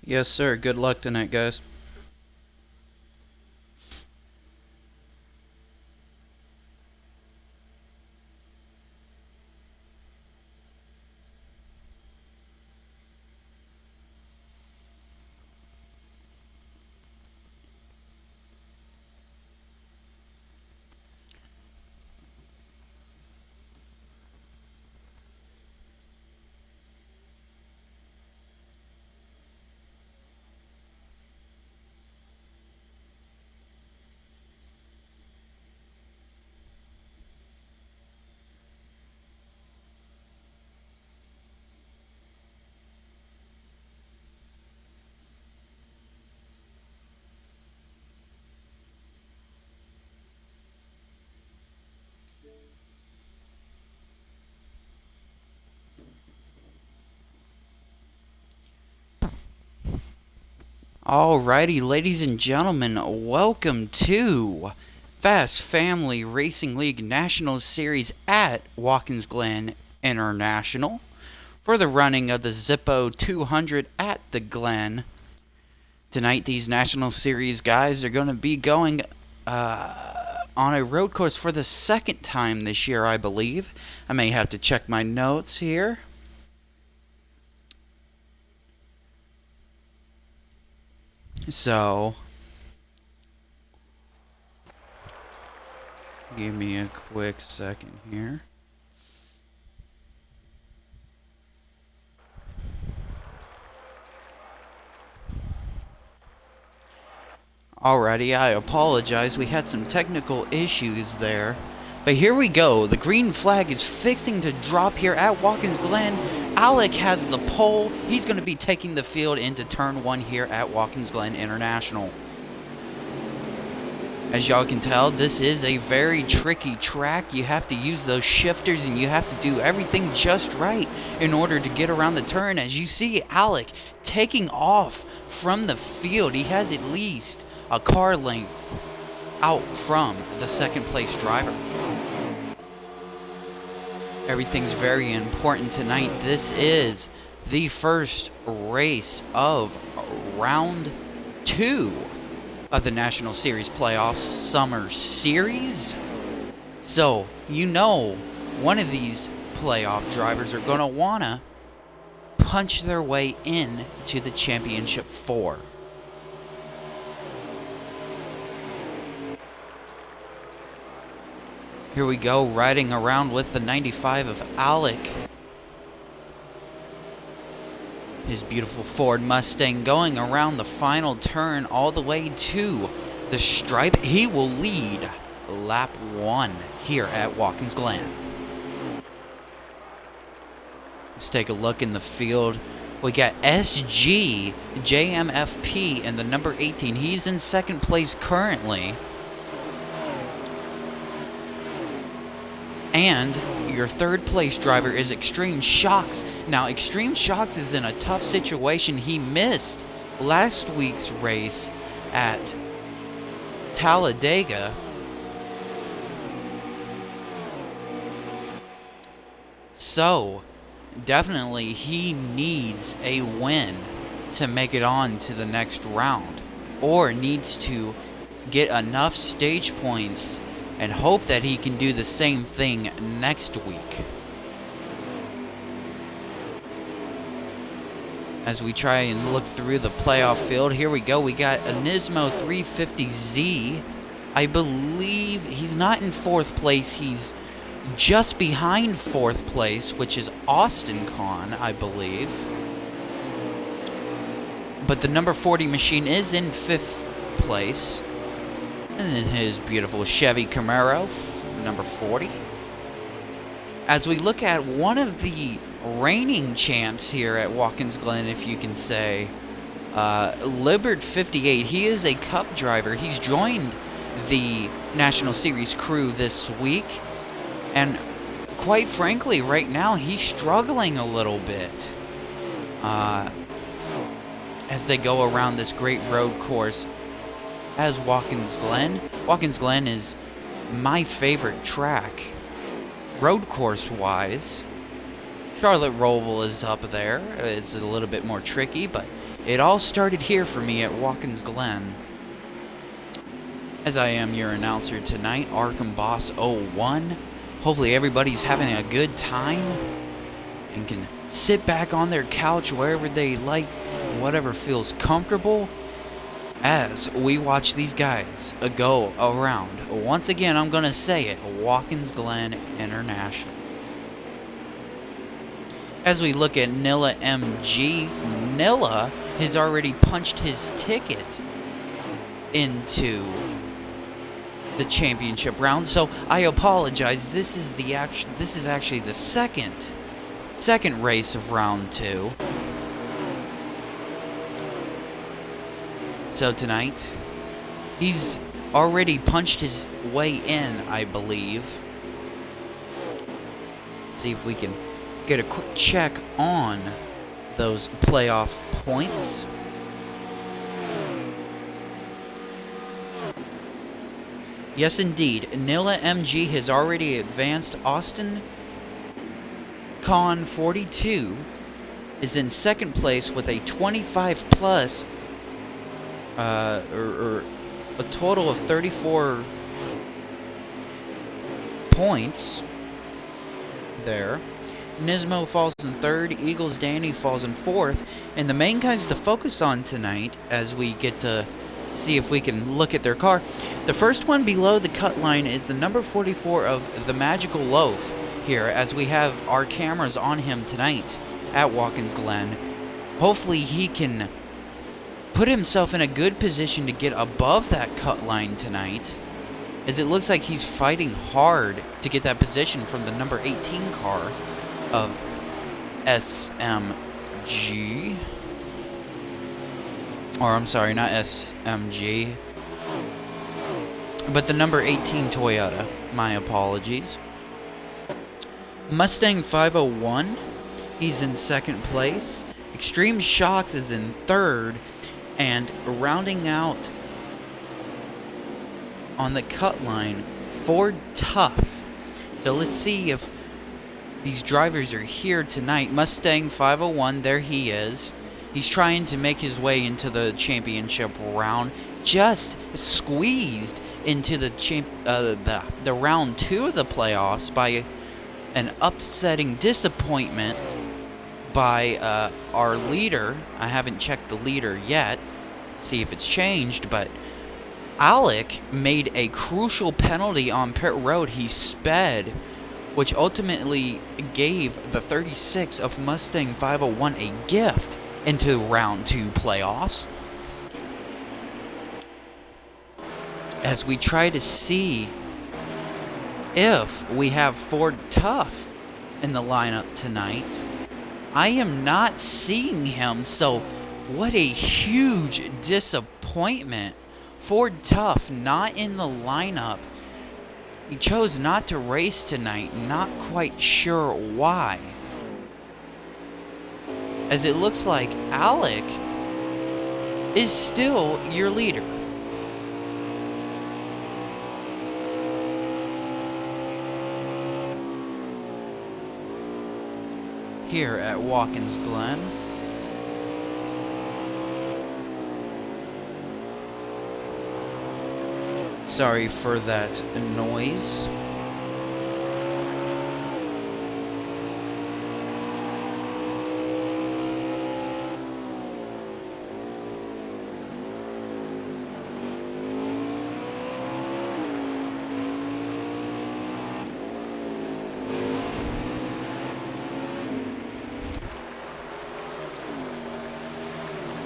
Yes, sir. Good luck tonight, guys. Alrighty, ladies and gentlemen, welcome to Fast Family Racing League National Series at Watkins Glen International for the running of the Zippo 200 at the Glen. Tonight, these National Series guys are going to be going on a road course for the second time this year, I believe. I may have to check my notes here. So, give me a quick second here. Alrighty, I apologize. We had some technical issues there. But here we go. The green flag is fixing to drop here at Watkins Glen. Alec has the pole. He's going to be taking the field into turn 1 here at Watkins Glen International. As y'all can tell, this is a very tricky track. You have to use those shifters and you have to do everything just right in order to get around the turn. As you see Alec taking off from the field, he has at least a car length out from the second place driver. Everything's very important tonight. This is the first race of round 2 of the National Series Playoffs Summer Series. So, you know, one of these playoff drivers are going to want to punch their way in to the Championship 4. Here we go, riding around with the 95 of Alec. His beautiful Ford Mustang going around the final turn all the way to the stripe. He will lead lap 1 here at Watkins Glen. Let's take a look in the field. We got SG JMFP in the number 18. He's in second place currently. And your third place driver is Extreme Shocks. Now, Extreme Shocks is in a tough situation. He missed last week's race at Talladega. So, definitely he needs a win to make it on to the next round. Or needs to get enough stage points and hope that he can do the same thing next week. As we try and look through the playoff field, here we go. We got a Nismo 350Z. I believe he's not in 4th place. He's just behind 4th place, which is Austin Con, I believe. But the number 40 machine is in 5th place. And his beautiful Chevy Camaro, number 40. As we look at one of the reigning champs here at Watkins Glen, if you can say, Libert 58. He is a Cup driver. He's joined the National Series crew this week. And quite frankly, right now, he's struggling a little bit as they go around this great road course as Watkins Glen. Watkins Glen is my favorite track, road course wise. Charlotte Roval is up there. It's a little bit more tricky, but It all started here for me at Watkins Glen. As I am your announcer tonight, Arkham Boss 01. Hopefully everybody's having a good time and can sit back on their couch wherever they like, whatever feels comfortable, as we watch these guys go around. Once again, I'm going to say it, Watkins Glen International. As we look at Nilla MG, Nilla has already punched his ticket into the championship round, so I apologize. This is actually the second race of round 2. So tonight, he's already punched his way in, I believe. See if we can get a quick check on those playoff points. Yes, indeed. Nilla MG has already advanced. Austin Con 42 is in second place with a 25 plus, or a total of 34 points there. Nismo falls in third, Eagles Danny falls in fourth, and the main guys to focus on tonight as we get to see if we can look at their car. The first one below the cut line is the number 44 of the Magical Loaf here, as we have our cameras on him tonight at Watkins Glen. Hopefully he can put himself in a good position to get above that cut line tonight, as it looks like he's fighting hard to get that position from the number 18 car of SMG. Or, I'm sorry, not SMG, but the number 18 Toyota. My apologies. Mustang 501, he's in second place. Extreme Shocks is in third. And rounding out on the cut line, Ford Tough. So let's see if these drivers are here tonight. Mustang 501, there he is. He's trying to make his way into the championship round. Just squeezed into the round 2 of the playoffs by an upsetting disappointment by our leader. I haven't checked the leader yet, see if it's changed, but Alec made a crucial penalty on pit road. He sped, which ultimately gave the 36 of Mustang 501 a gift into round 2 playoffs. As we try to see if we have Ford Tough in the lineup tonight. I am not seeing him, so what a huge disappointment. Ford Tough not in the lineup. He chose not to race tonight, not quite sure why. As it looks like Alec is still your leader. Here at Watkins Glen. Sorry for that noise.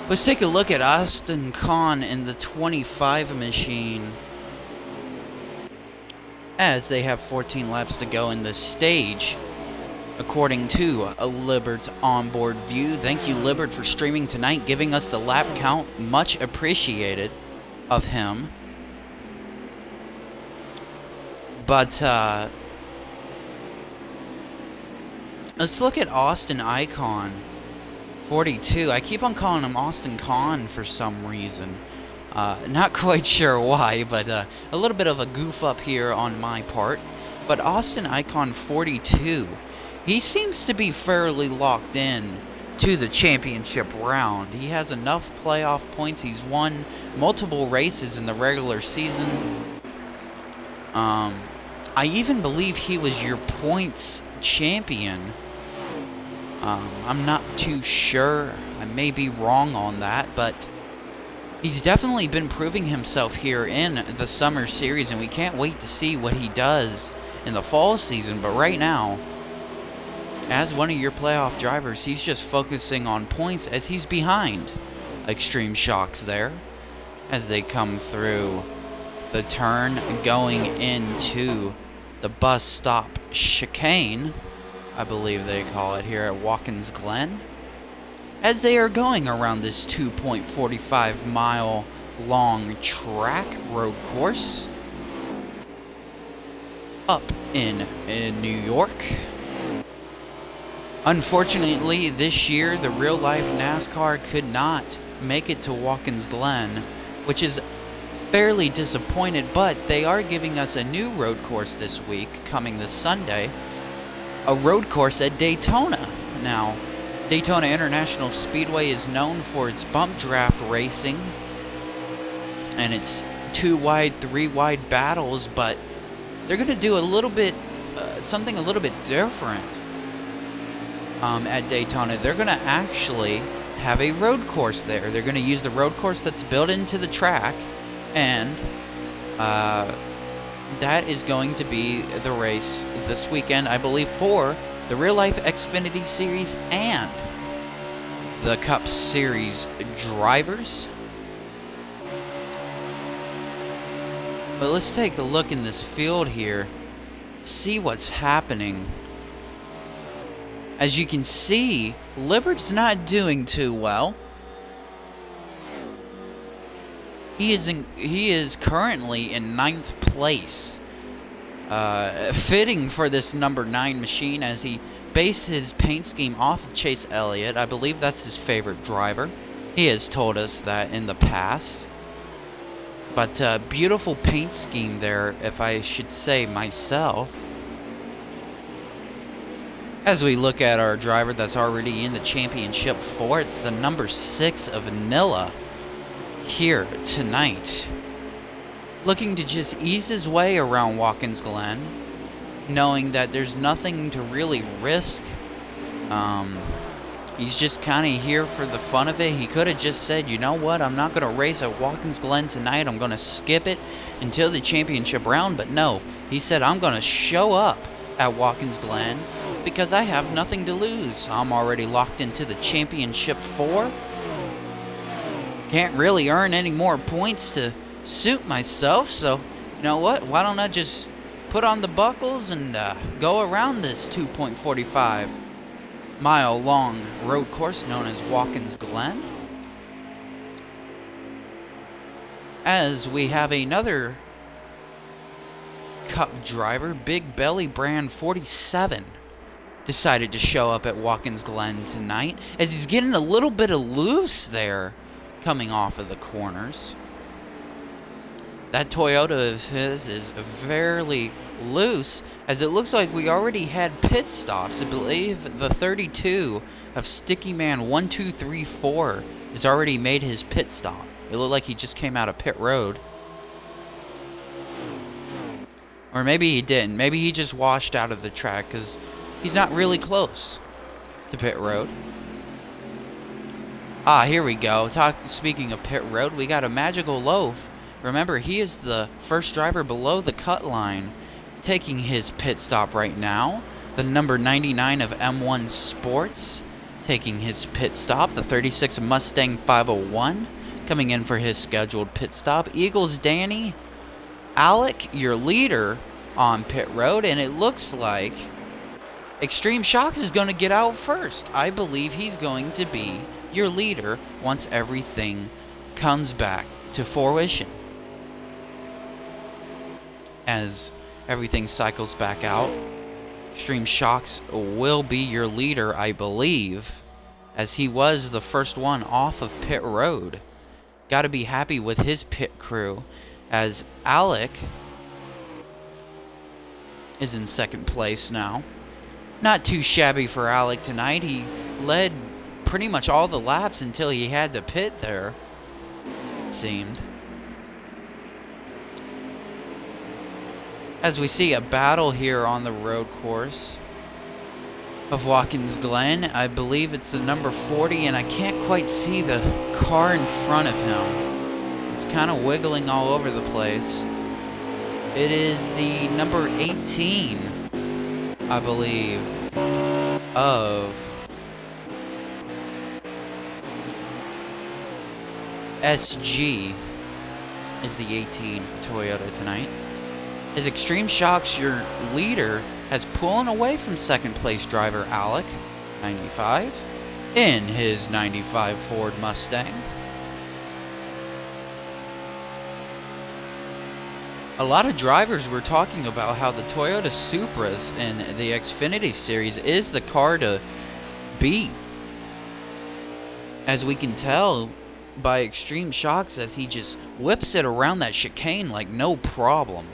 Let's take a look at Austin Kahn in the 25 machine, as they have 14 laps to go in the stage, according to Libert's onboard view. Thank you, Libert, for streaming tonight, giving us the lap count. Much appreciated of him. But let's look at Austin Icon 42. I keep on calling him Austin Kahn for some reason. Not quite sure why, but a little bit of a goof up here on my part. But Austin Icon 42, he seems to be fairly locked in to the championship round. He has enough playoff points. He's won multiple races in the regular season. I even believe he was your points champion. I'm not too sure. I may be wrong on that, but he's definitely been proving himself here in the summer series, and we can't wait to see what he does in the fall season. But right now, as one of your playoff drivers, he's just focusing on points as he's behind Extreme Shocks there as they come through the turn going into the bus stop chicane, I believe they call it here at Watkins Glen, as they are going around this 2.45 mile long track road course up in New York. Unfortunately, this year the real life NASCAR could not make it to Watkins Glen, which is fairly disappointed, but they are giving us a new road course this week, coming this Sunday, a road course at Daytona. Now, Daytona International Speedway is known for its bump draft racing and its 2-wide, 3-wide battles, but they're going to do a little bit, something a little bit different at Daytona. They're going to actually have a road course there. They're going to use the road course that's built into the track, and that is going to be the race this weekend, I believe, for the Real Life Xfinity Series and the Cup Series drivers. But let's take a look in this field here, see what's happening. As you can see, Libert's not doing too well. He is currently in 9th place, fitting for this number 9 machine, as he based his paint scheme off of Chase Elliott. I believe that's his favorite driver. He has told us that in the past. But beautiful paint scheme there, if I should say myself. As we look at our driver that's already in the championship 4, it's the number 6 of Vanilla here tonight, looking to just ease his way around Watkins Glen, knowing that there's nothing to really risk. He's just kind of here for the fun of it. He could have just said, you know what, I'm not going to race at Watkins Glen tonight, I'm going to skip it until the championship round. But no, he said, I'm going to show up at Watkins Glen because I have nothing to lose. I'm already locked into the championship 4. Can't really earn any more points to suit myself, so you know what, why don't I just put on the buckles and go around this 2.45 mile long road course known as Watkins Glen, as we have another Cup driver, Big Belly Brand 47, decided to show up at Watkins Glen tonight, as he's getting a little bit of loose there coming off of the corners. That Toyota of his is fairly loose, as it looks like we already had pit stops. I believe the 32 of Sticky Man 1234 has already made his pit stop. It looked like he just came out of pit road. Or maybe he didn't. Maybe he just washed out of the track, because he's not really close to pit road. Ah, here we go. Speaking of pit road, we got a Magical Loaf. Remember, he is the first driver below the cut line, taking his pit stop right now. The number 99 of M1 Sports taking his pit stop. The 36 Mustang 501 coming in for his scheduled pit stop. Eagles Danny, Alec, your leader on pit road, and it looks like Extreme Shocks is going to get out first. I believe he's going to be your leader once everything comes back to fruition. As everything cycles back out, Extreme Shocks will be your leader, I believe, as he was the first one off of pit road. Got to be happy with his pit crew, as Alec is in second place now. Not too shabby for Alec tonight. He led pretty much all the laps until he had to pit there, it seemed. As we see a battle here on the road course of Watkins Glen. I believe it's the number 40, and I can't quite see the car in front of him. It's kind of wiggling all over the place. It is the number 18, I believe, of SG is the 18 Toyota tonight. His Extreme Shocks, your leader, has pullen away from second place driver Alec, 95, in his 95 Ford Mustang. A lot of drivers were talking about how the Toyota Supras in the Xfinity series is the car to beat. As we can tell by Extreme Shocks, as he just whips it around that chicane like no problem.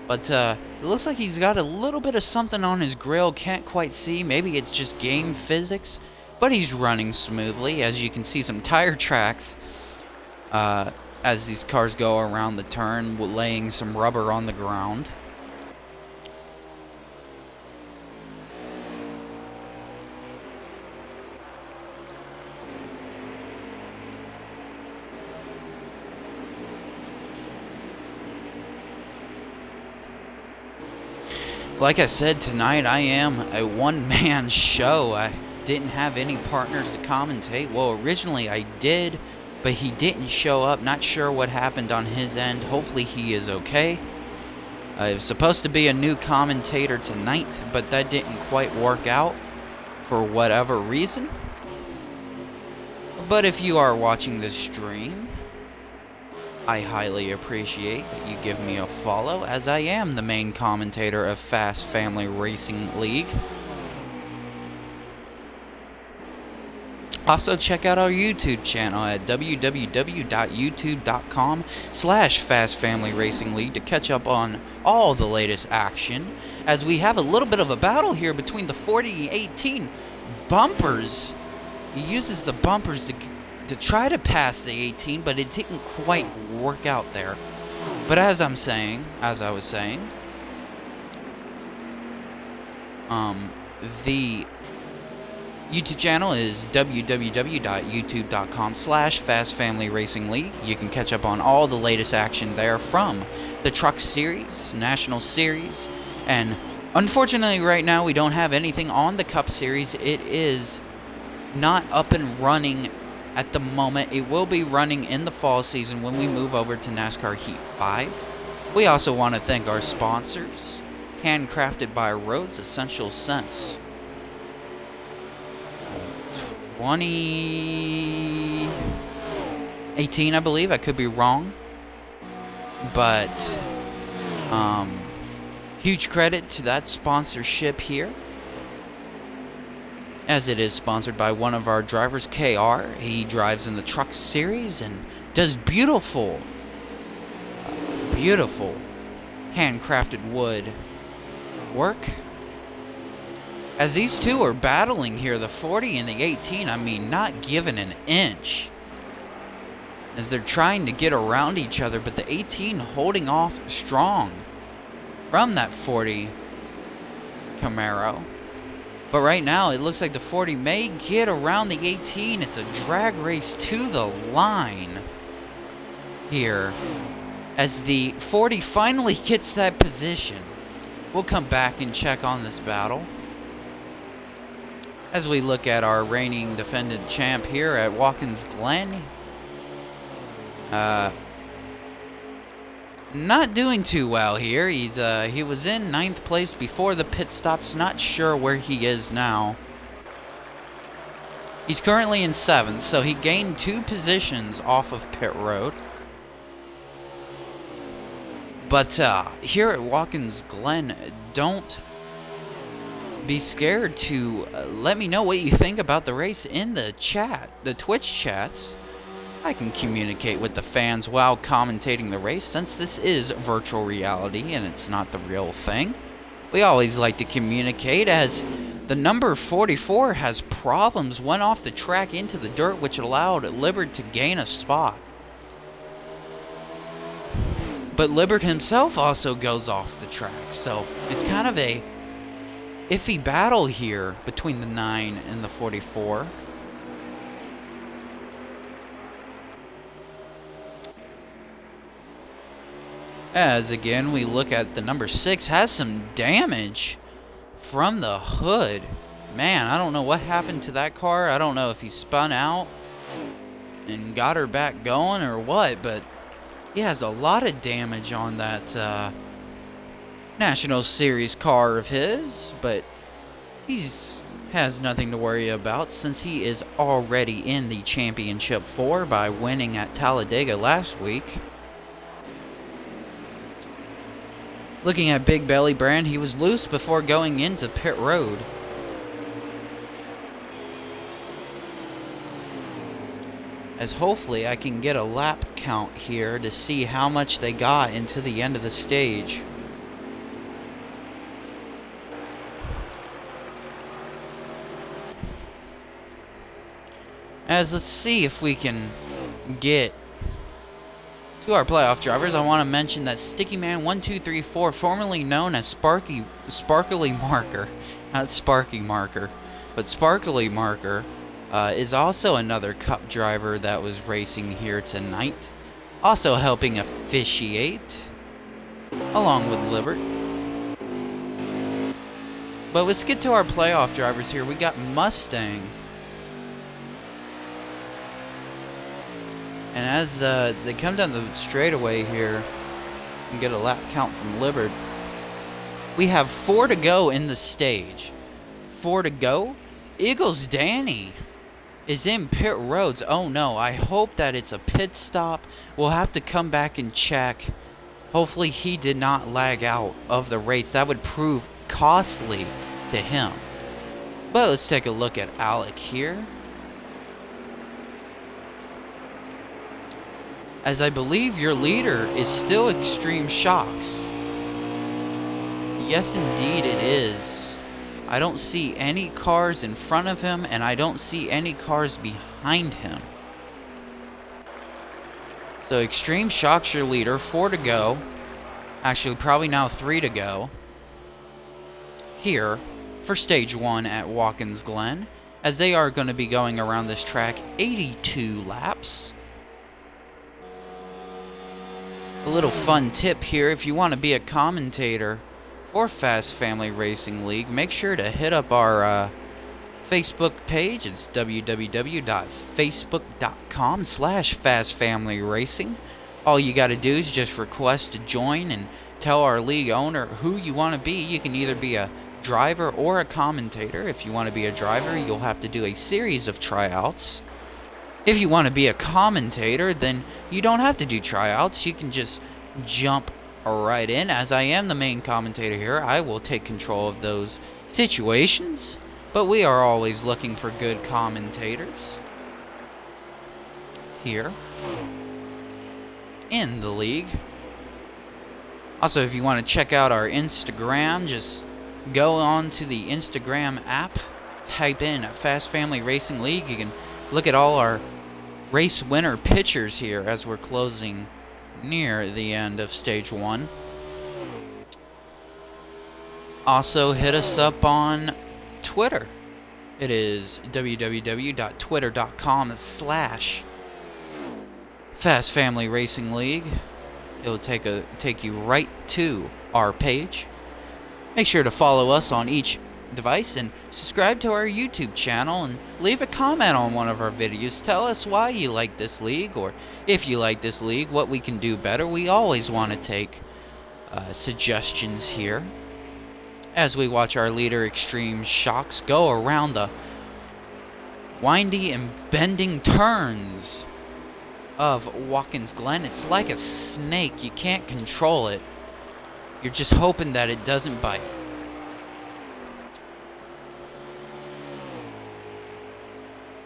But it looks like he's got a little bit of something on his grill. Can't quite see. Maybe it's just game physics. But he's running smoothly. As you can see, some tire tracks as these cars go around the turn, laying some rubber on the ground. Like I said, tonight I am a one-man show. I didn't have any partners to commentate. Well, originally I did, but he didn't show up. Not sure what happened on his end. Hopefully he is okay. I was supposed to be a new commentator tonight, but that didn't quite work out for whatever reason. But if you are watching this stream, I highly appreciate that you give me a follow, as I am the main commentator of Fast Family Racing League. Also, check out our YouTube channel at www.youtube.com/Fast Family Racing League to catch up on all the latest action, as we have a little bit of a battle here between the 40 and 18 bumpers. He uses the bumpers to try to pass the 18, but it didn't quite work out there. But as I was saying, the YouTube channel is www.youtube.com/Fast Family Racing League. You can catch up on all the latest action there from the Truck Series, National Series, and unfortunately right now we don't have anything on the Cup Series. It is not up and running at the moment. It will be running in the fall season when we move over to NASCAR Heat 5. We also want to thank our sponsors, handcrafted by Rhodes Essential Scents. 2018, I believe. I could be wrong. But huge credit to that sponsorship here, as it is sponsored by one of our drivers, KR. He drives in the Truck Series and does beautiful handcrafted wood work. As these two are battling here, the 40 and the 18, I mean, not giving an inch, as they're trying to get around each other, but the 18 holding off strong from that 40 Camaro. But right now, it looks like the 40 may get around the 18. It's a drag race to the line here, as the 40 finally gets that position. We'll come back and check on this battle as we look at our reigning defendant champ here at Watkins Glen. Not doing too well here. He was in 9th place before the pit stops. Not sure where he is now. He's currently in 7th, so he gained 2 positions off of pit road. But here at Watkins Glen, don't be scared to let me know what you think about the race in the chat, the Twitch chats. I can communicate with the fans while commentating the race, since this is virtual reality and it's not the real thing. We always like to communicate, as The number 44 has problems, went off the track into the dirt, which allowed Libbert to gain a spot. But Libbert himself also goes off the track, so it's kind of a iffy battle here between the 9 and the 44. As again we look at the number 6 has some damage from the hood. Man, I don't know what happened to that car. I don't know if he spun out and got her back going or what, but he has a lot of damage on that National Series car of his, but has nothing to worry about since he is already in the Championship 4 by winning at Talladega last week. Looking at Big Belly Brand, he was loose before going into pit road. As hopefully I can get a lap count here to see how much they got into the end of the stage. As let's see if we can get to our playoff drivers. I want to mention that Sticky Man 1234, formerly known as Sparkly Marker, not Sparky Marker, but Sparkly Marker, is also another Cup driver that was racing here tonight, also helping officiate along with Libbert. But let's get to our playoff drivers here. We got Mustang. And as they come down the straightaway here and get a lap count from Libbert, we have 4 to go in the stage. 4 to go. Eagles Danny is in pit roads. Oh no, I hope that it's a pit stop. We'll have to come back and check. Hopefully he did not lag out of the race. That would prove costly to him. But let's take a look at Alec here. As I believe your leader is still Extreme Shocks. Yes, indeed it is. I don't see any cars in front of him, and I don't see any cars behind him. So Extreme Shocks your leader, 4 to go. Actually, probably now 3 to go. Here for Stage 1 at Watkins Glen, as they are going to be going around this track 82 laps. A little fun tip here, if you want to be a commentator for Fast Family Racing League, make sure to hit up our Facebook page. It's www.facebook.com/fastfamilyracing. All you got to do is just request to join and tell our league owner who you want to be. You can either be a driver or a commentator. If you want to be a driver, you'll have to do a series of tryouts. If you want to be a commentator, then you don't have to do tryouts. You can just jump right in. As I am the main commentator here, I will take control of those situations. But we are always looking for good commentators here in the league. Also, if you want to check out our Instagram, just go on to the Instagram app, type in Fast Family Racing League. You can look at all our race winner pictures here as we're closing near the end of Stage 1. Also, hit us up on Twitter. It is www.twitter.com/Fast Family Racing League. It will take you right to our page. Make sure to follow us on each device and subscribe to our YouTube channel and leave a comment on one of our videos. Tell us why you like this league, or if you like this league, what we can do better. We always want to take suggestions here as we watch our leader Extreme Shocks go around the windy and bending turns of Watkins Glen. It's like a snake. You can't control it. You're just hoping that it doesn't bite.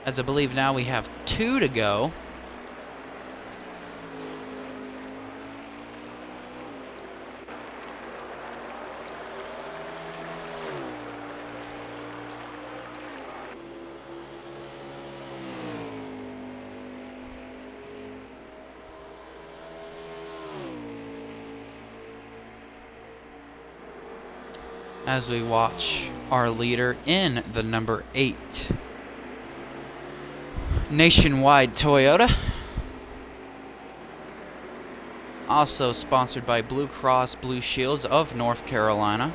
As I believe now we have 2 to go. as we watch our leader in the number 8 Nationwide Toyota. Also sponsored by Blue Cross Blue Shields of North Carolina.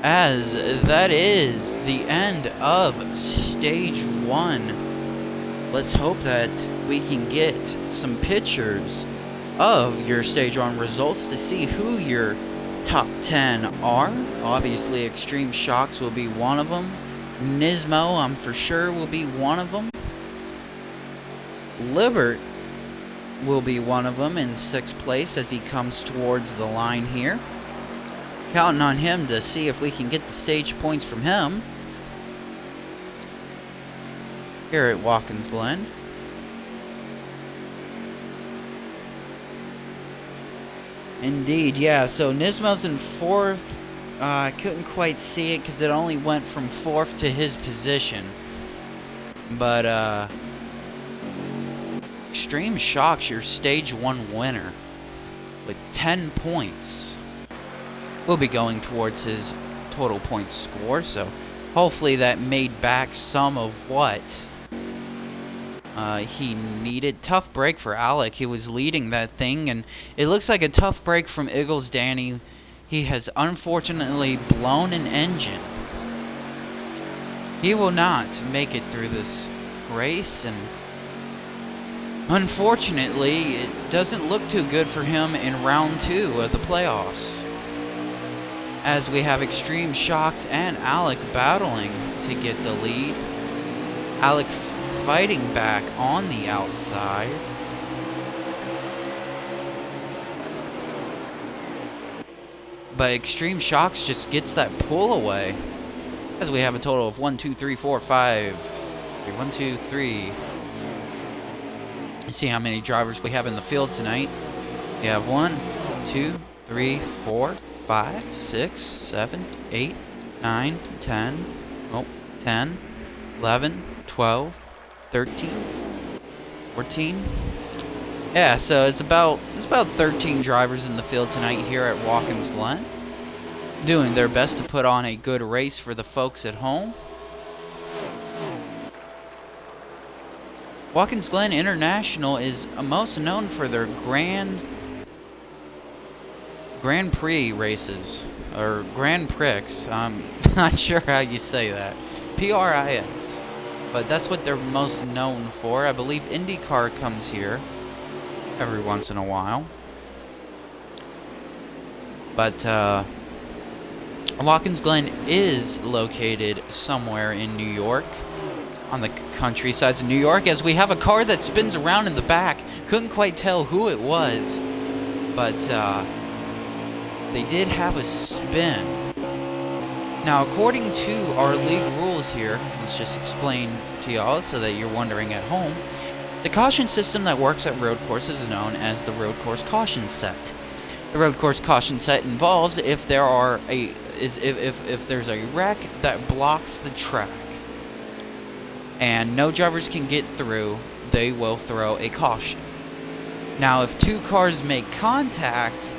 As that is the end of stage 1. Let's hope that we can get some pictures of your stage 1 results to see who your top 10 are. Obviously, Extreme Shocks will be one of them. Nismo, I'm for sure, will be one of them. Libert will be one of them in 6th place as he comes towards the line here. Counting on him to see if we can get the stage points from him here at Watkins Glen. Indeed, yeah, so Nismo's in 4th. I couldn't quite see it because it only went from 4th to his position. But, Extreme Shocks, your stage 1 winner with 10 points. Will be going towards his total points score, so hopefully that made back some of what he needed. Tough break for Alec. He was leading that thing, and it looks like a tough break from Eagles Danny. He has unfortunately blown an engine. He will not make it through this race, and unfortunately it doesn't look too good for him in round 2 of the playoffs, as we have Extreme Shocks and Alec battling to get the lead. Alec fighting back on the outside. But Extreme Shocks just gets that pull away, as we have a total of 1, 2, 3, 4, 5. 1, 2, 3. Let's see how many drivers we have in the field tonight. We have 1, 2, 3, 4, 5, 6, 7, 8, 9, 10, 10, 11, 12, 13, 14. Yeah, so it's about 13 drivers in the field tonight here at Watkins Glen, doing their best to put on a good race for the folks at home. Watkins Glen International is most known for their Grand Prix races, or Grand Prix. I'm not sure how you say that. PRIX. But that's what they're most known for. I believe IndyCar comes here every once in a while. But Watkins Glen is located somewhere in New York, on the countrysides of New York, as we have a car that spins around in the back. Couldn't quite tell who it was, but they did have a spin. Now, according to our league rules here, let's just explain to y'all so that you're wondering at home. The caution system that works at road courses is known as the road course caution set. The road course caution set involves if there's a wreck that blocks the track and no drivers can get through, they will throw a caution. Now, if 2 cars make contact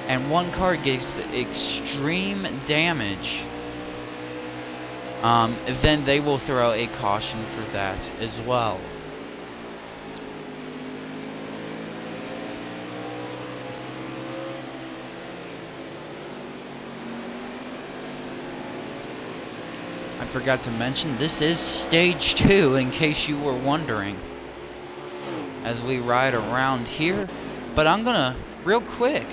and 1 car gets extreme damage, then they will throw a caution for that as well. I forgot to mention, this is stage 2, in case you were wondering, as we ride around here. But I'm gonna, real quick,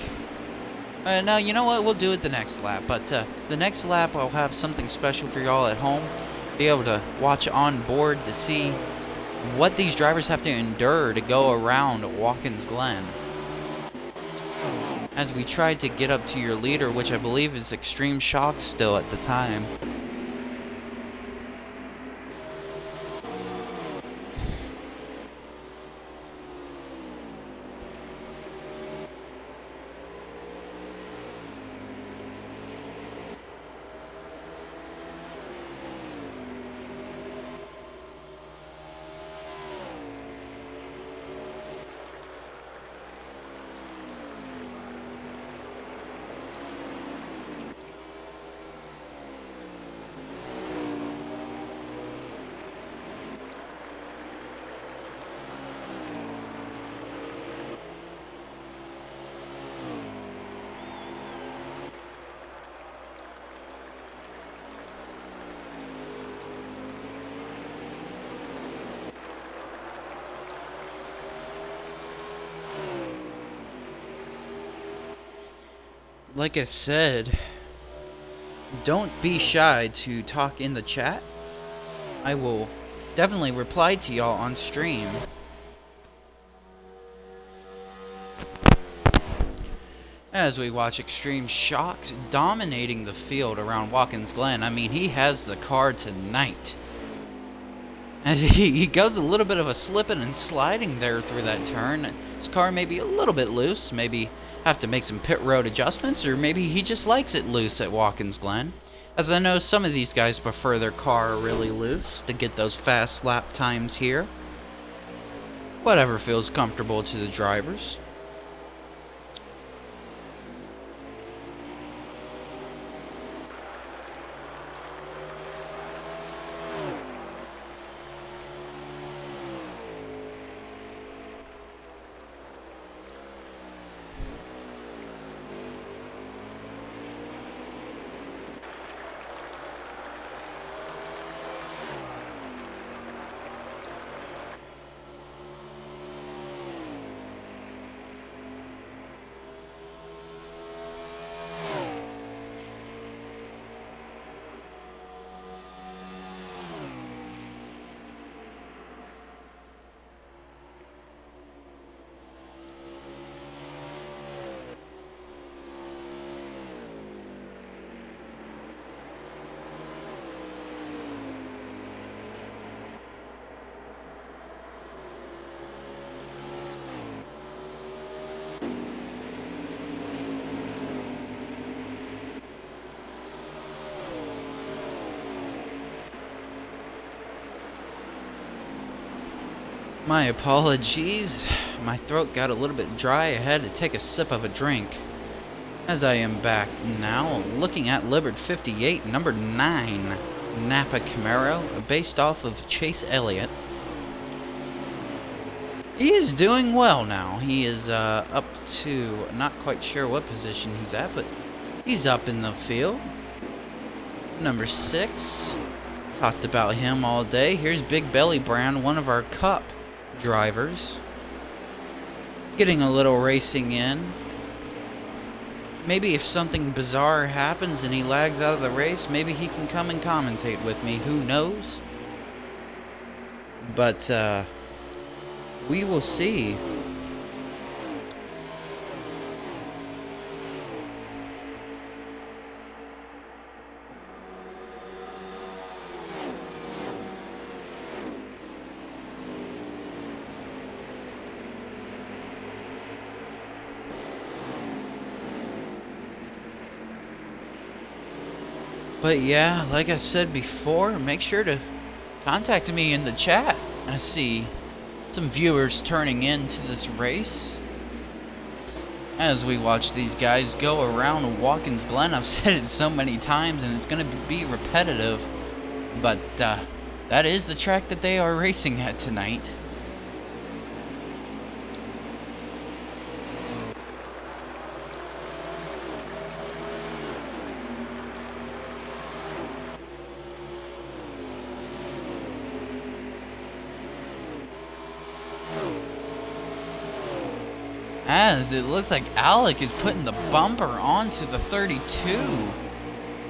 now, you know what? We'll do it the next lap. But the next lap, I'll have something special for y'all at home. Be able to watch on board to see what these drivers have to endure to go around Watkins Glen. as we tried to get up to your leader, which I believe is Extreme Shock still at the time. Like I said, don't be shy to talk in the chat. I will definitely reply to y'all on stream. As we watch Extreme Shocks dominating the field around Watkins Glen. I mean, he has the car tonight. And he goes a little bit of a slipping and sliding there through that turn. His car may be a little bit loose, maybe have to make some pit road adjustments, or maybe he just likes it loose at Watkins Glen. As I know some of these guys prefer their car really loose to get those fast lap times here. Whatever feels comfortable to the drivers. My apologies. My throat got a little bit dry. I had to take a sip of a drink. As I am back now, looking at Libert 58, number 9, Napa Camaro, based off of Chase Elliott. He is doing well now. He is up to, not quite sure what position he's at, but he's up in the field. Number 6, talked about him all day. Here's Big Belly Brown, one of our Cup drivers, getting a little racing in. Maybe if something bizarre happens and he lags out of the race, maybe he can come and commentate with me. Who knows? But we will see. But yeah, like I said before, make sure to contact me in the chat. I see some viewers turning into this race as we watch these guys go around Watkins Glen. I've said it so many times and it's going to be repetitive, but that is the track that they are racing at tonight. As it looks like Alec is putting the bumper onto the 32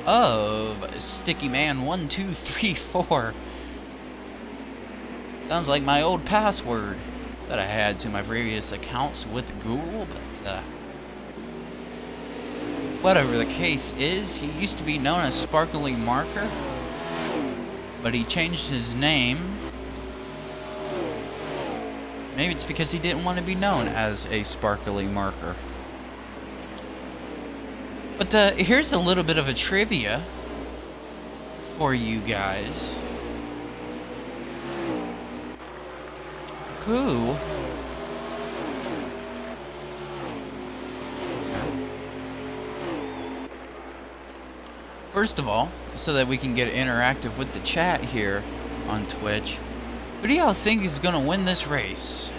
of Sticky Man 1234. Sounds like my old password that I had to my previous accounts with Google, but Whatever the case is, he used to be known as Sparkly Marker, but he changed his name. Maybe it's because he didn't want to be known as a Sparkly Marker. But here's a little bit of a trivia for you guys. Who first of all, so that we can get interactive with the chat here on Twitch, who do y'all think is going to win this race?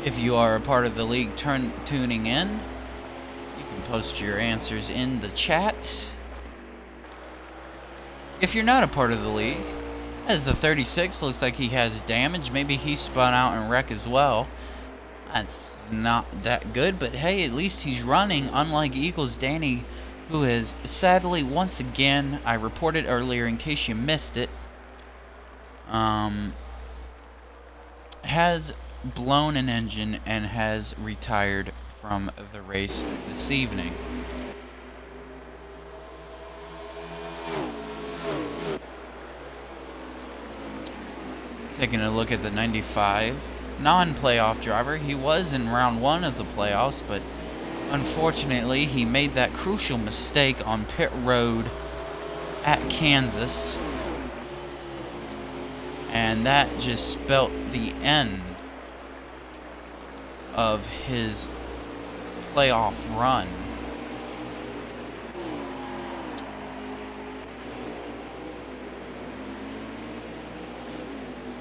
If you are a part of the league tuning in, you can post your answers in the chat. If you're not a part of the league, as the 36 looks like he has damage, maybe he spun out and wreck as well. That's not that good, but hey, at least he's running, unlike Eagles Danny, who is sadly, once again, I reported earlier in case you missed it, has blown an engine and has retired from the race this evening. Taking a look at the 95 non-playoff driver. He was in round 1 of the playoffs, but unfortunately he made that crucial mistake on pit road at Kansas, and that just spelt the end of his playoff run.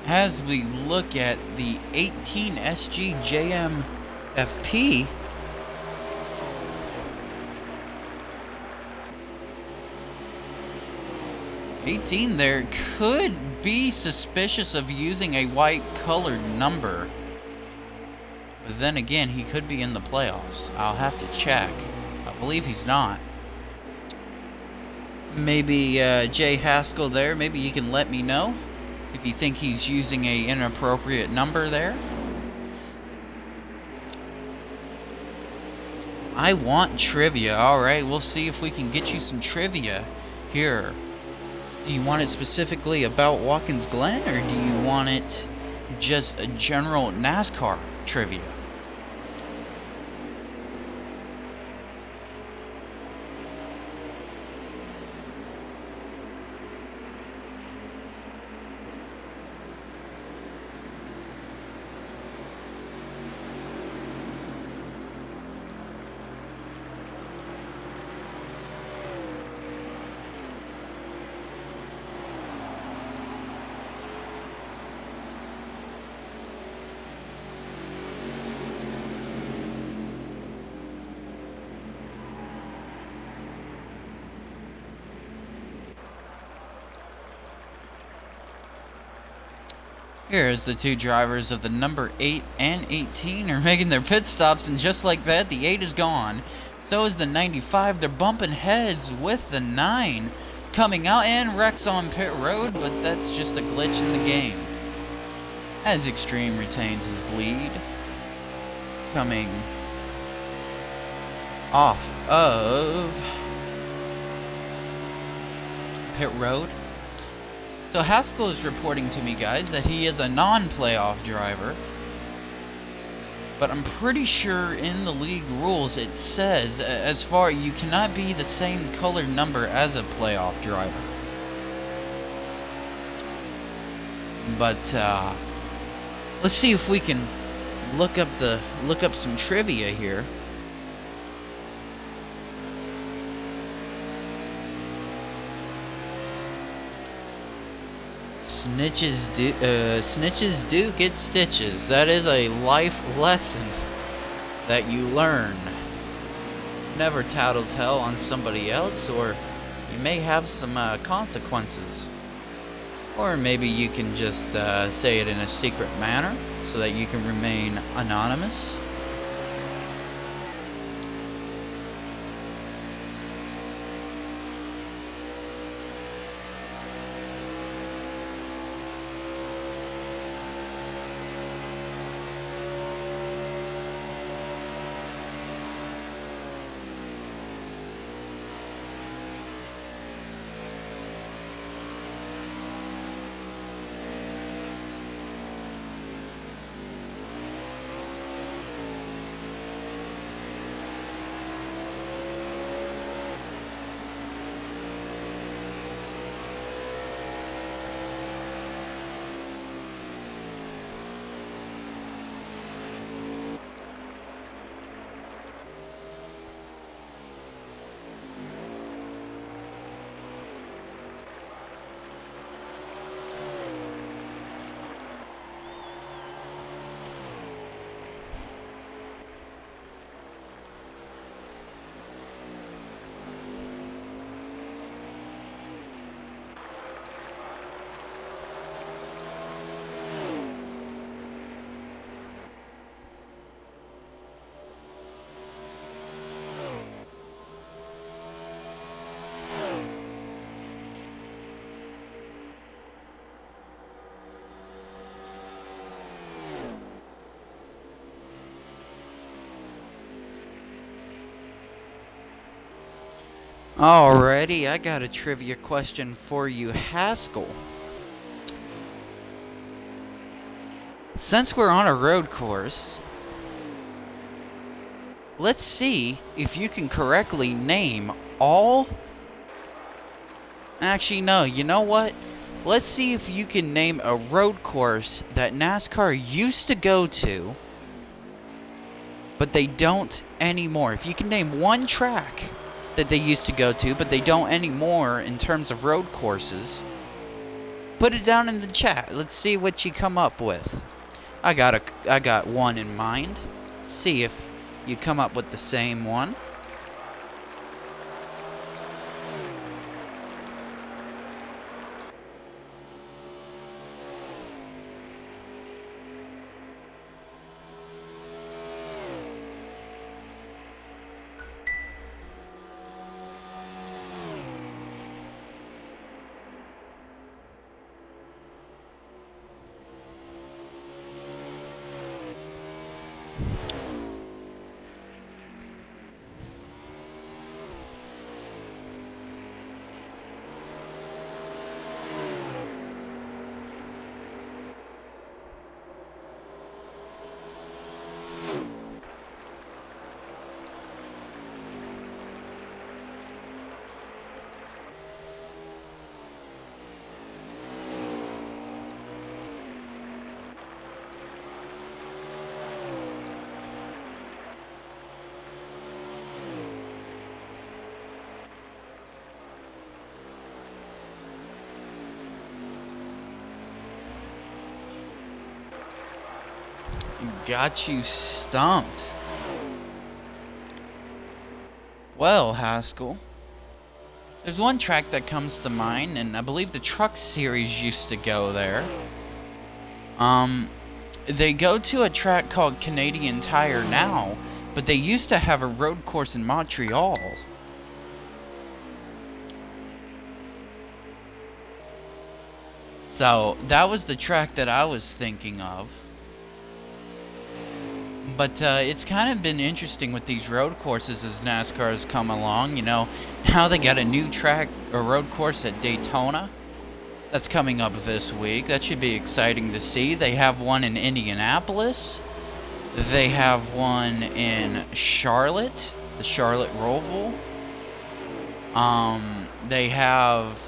As we look at the 18 SG JMFP, there could be suspicious of using a white colored number, but then again, he could be in the playoffs. I'll have to check. I believe he's not. Maybe Jay Haskell there, maybe you can let me know if you think he's using a inappropriate number there. I want trivia. Alright, we'll see if we can get you some trivia here. Do you want it specifically about Watkins Glen, or do you want it just a general NASCAR trivia? Here as the two drivers of the number 8 and 18 are making their pit stops, and just like that, the 8 is gone. So is the 95. They're bumping heads with the 9 coming out, and wrecks on pit road, but that's just a glitch in the game. As Extreme retains his lead, coming off of pit road. So Haskell is reporting to me, guys, that he is a non-playoff driver, but I'm pretty sure in the league rules it says, as far, you cannot be the same color number as a playoff driver. But let's see if we can look up some trivia here. Snitches do get stitches. That is a life lesson that you learn. Never tattletale on somebody else, or you may have some consequences. Or maybe you can just say it in a secret manner so that you can remain anonymous. Alrighty, I got a trivia question for you, Haskell. Since we're on a road course, let's see if you can correctly name all... Actually, no, you know what? Let's see if you can name a road course that NASCAR used to go to, but they don't anymore. If you can name one track that they used to go to, but they don't anymore in terms of road courses, put it down in the chat. Let's see what you come up with. I got one in mind. See if you come up with the same one. Got you stumped. Well, Haskell, there's one track that comes to mind, and I believe the Truck Series used to go there. They go to a track called Canadian Tire now, but they used to have a road course in Montreal. So, that was the track that I was thinking of. But it's kind of been interesting with these road courses as NASCAR has come along. You know, now they got a new track or road course at Daytona. That's coming up this week. That should be exciting to see. They have one in Indianapolis. They have one in Charlotte, the Charlotte Roval. They have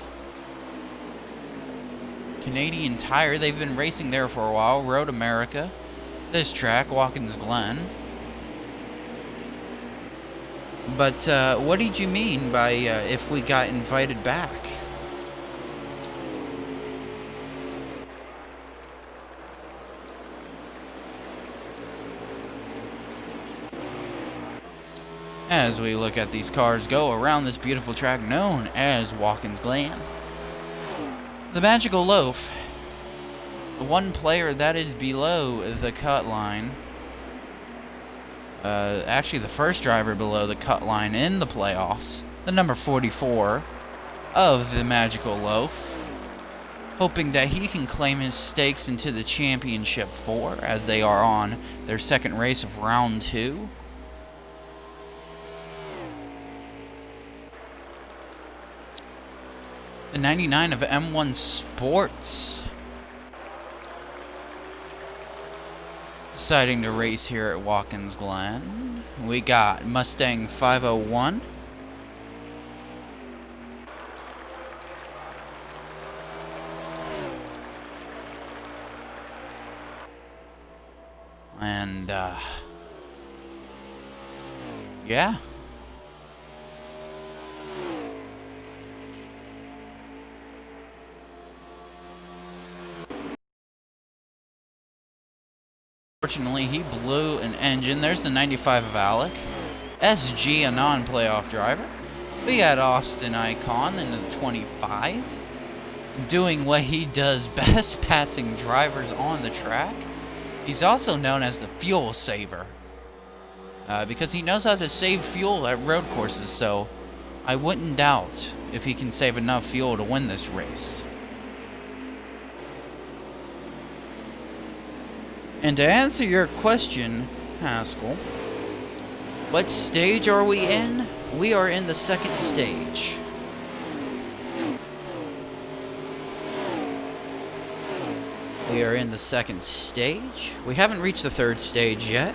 Canadian Tire. They've been racing there for a while. Road America. This track, Watkins, Glen. But what did you mean by if we got invited back? As we look at these cars go around this beautiful track known as Watkins Glen. The Magical Loaf. The one player that is below the cut line. Actually, the first driver below the cut line in the playoffs. The number 44 of the Magical Loaf. Hoping that he can claim his stakes into the championship 4 as they are on their second race of round 2. The 99 of M1 Sports. Deciding to race here at Watkins Glen. We got Mustang 501. And, yeah. Unfortunately, he blew an engine. There's the 95 of Alec. SG, a non-playoff driver. We got Austin Icon in the 25. Doing what he does best, passing drivers on the track. He's also known as the fuel saver. Because he knows how to save fuel at road courses, so I wouldn't doubt if he can save enough fuel to win this race. And to answer your question, Haskell, what stage are we in? we are in the second stage. We are in the second stage. We haven't reached the third stage yet.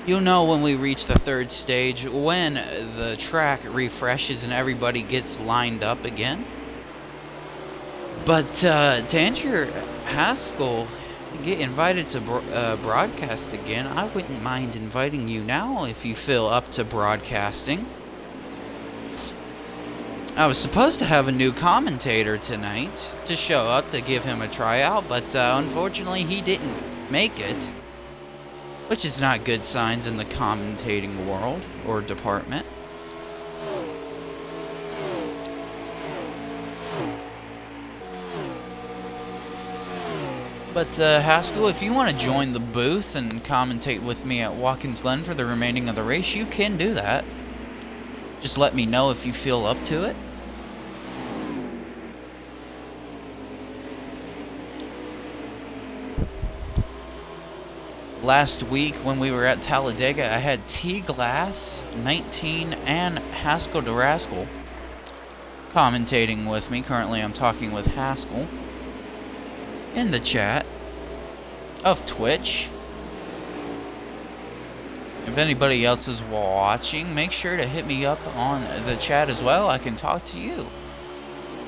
You'll know when we reach the third stage when the track refreshes and everybody gets lined up again. But to answer your Haskell, get invited to broadcast again, I wouldn't mind inviting you now if you feel up to broadcasting. I was supposed to have a new commentator tonight to show up to give him a tryout, but unfortunately he didn't make it, which is not good signs in the commentating world or department. But Haskell, if you want to join the booth and commentate with me at Watkins Glen for the remaining of the race, you can do that. Just let me know if you feel up to it. Last week when we were at Talladega, I had T-Glass 19 and Haskell DeRascal commentating with me. Currently I'm talking with Haskell in the chat of Twitch. If anybody else is watching, make sure to hit me up on the chat as well. I can talk to you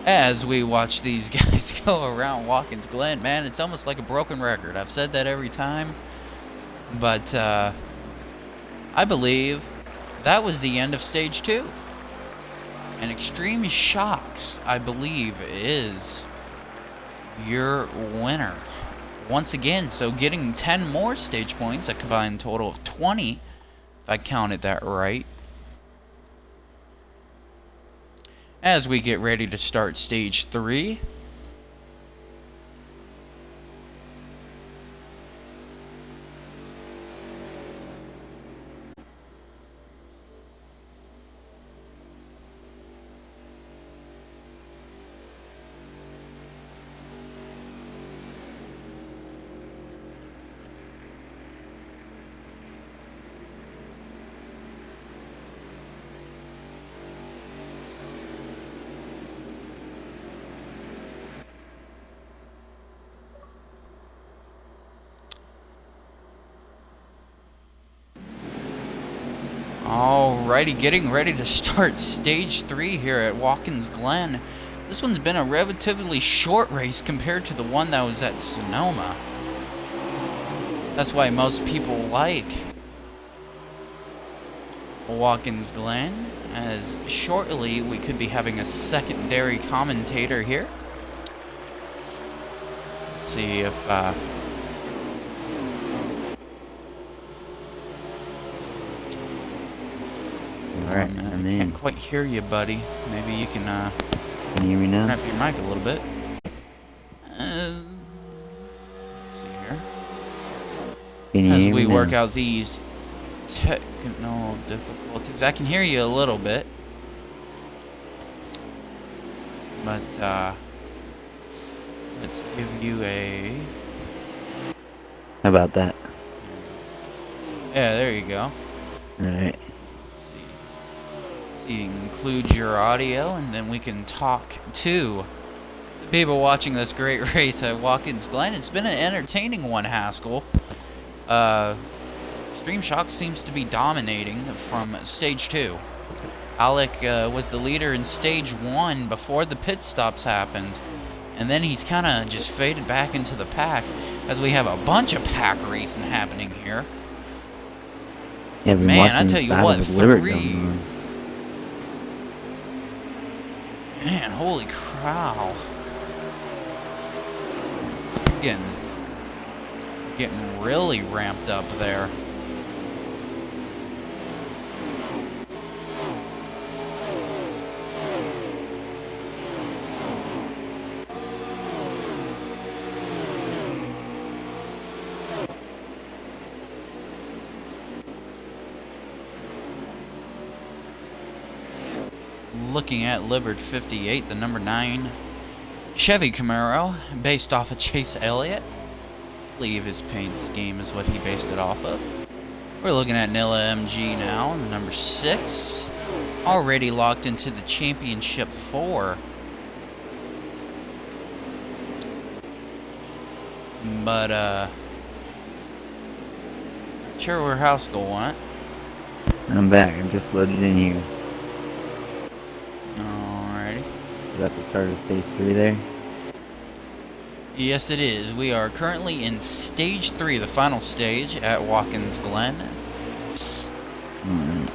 as we watch these guys go around Watkins Glen. Man, it's almost like a broken record. I've said that every time. But I believe that was the end of Stage 2. And Extreme Shocks, I believe, is your winner. Once again, so getting 10 more stage points, a combined total of 20, if I counted that right. As we get ready to start Stage 3. Alrighty, getting ready to start Stage 3 here at Watkins Glen. This one's been a relatively short race compared to the one that was at Sonoma. That's why most people like Watkins Glen, as shortly we could be having a secondary commentator here. Let's see if Alright, I'm in. Can't quite hear you, buddy. Maybe you can Can you hear me now? turn up your mic a little bit. Let's see here. Can you As hear we me work now? out these technical difficulties. I can hear you a little bit. But let's give you a... How about that? Yeah, there you go. Alright. So you include your audio, and then we can talk to the people watching this great race at Watkins Glen. It's been an entertaining one, Haskell. Extreme Shock seems to be dominating from Stage 2. Alec was the leader in Stage 1 before the pit stops happened, and then he's kind of just faded back into the pack as we have a bunch of pack racing happening here. Yeah, I've been Man, I watching tell you battle what, with Lyric 3... going on. Man, holy cow. Getting really ramped up there. Looking at Libert 58, the number 9 Chevy Camaro, based off of Chase Elliott. I believe his paint scheme is what he based it off of. We're looking at Nilla MG now, number 6. Already locked into the championship 4. But, not sure where Haskell went. I'm back. I'm just loaded in here. Alrighty. Is that the start of stage 3 there? Yes, it is. We are currently in stage 3, the final stage at Watkins, Glen. Alright.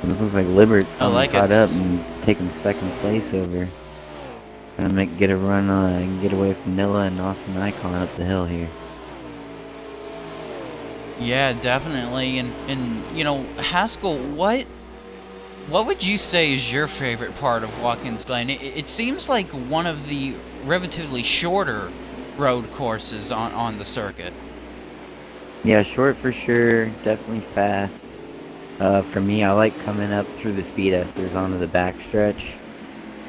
It looks like Libert's finally like caught us. up and taking second place over. Trying to get a run and get away from Nilla and Austin Icon up the hill here. Yeah, definitely. And you know, Haskell, what would you say is your favorite part of Watkins Glen? It seems like one of the relatively shorter road courses on the circuit. Yeah, short for sure. Definitely fast. For me, I like coming up through the speed S's onto the backstretch.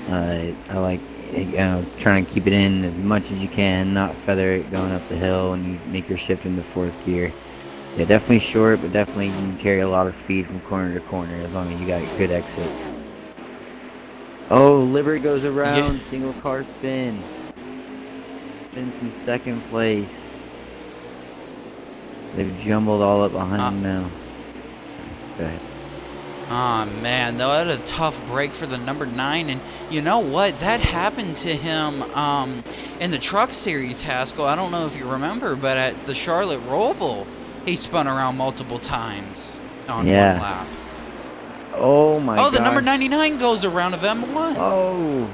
I like trying to keep it in as much as you can, not feather it going up the hill when you make your shift into 4th gear. Yeah, definitely short, but definitely you can carry a lot of speed from corner to corner as long as you got good exits. Oh, Liberty goes around, Yeah. single car spin. Spins from 2nd place. They've jumbled all up behind him now. Okay. Ah, man, that was a tough break for the number 9, and you know what? That happened to him in the Truck Series, Haskell. I don't know if you remember, but at the Charlotte Roval, he spun around multiple times on one lap. Oh my god. Oh, the number 99 goes around of M1. Oh,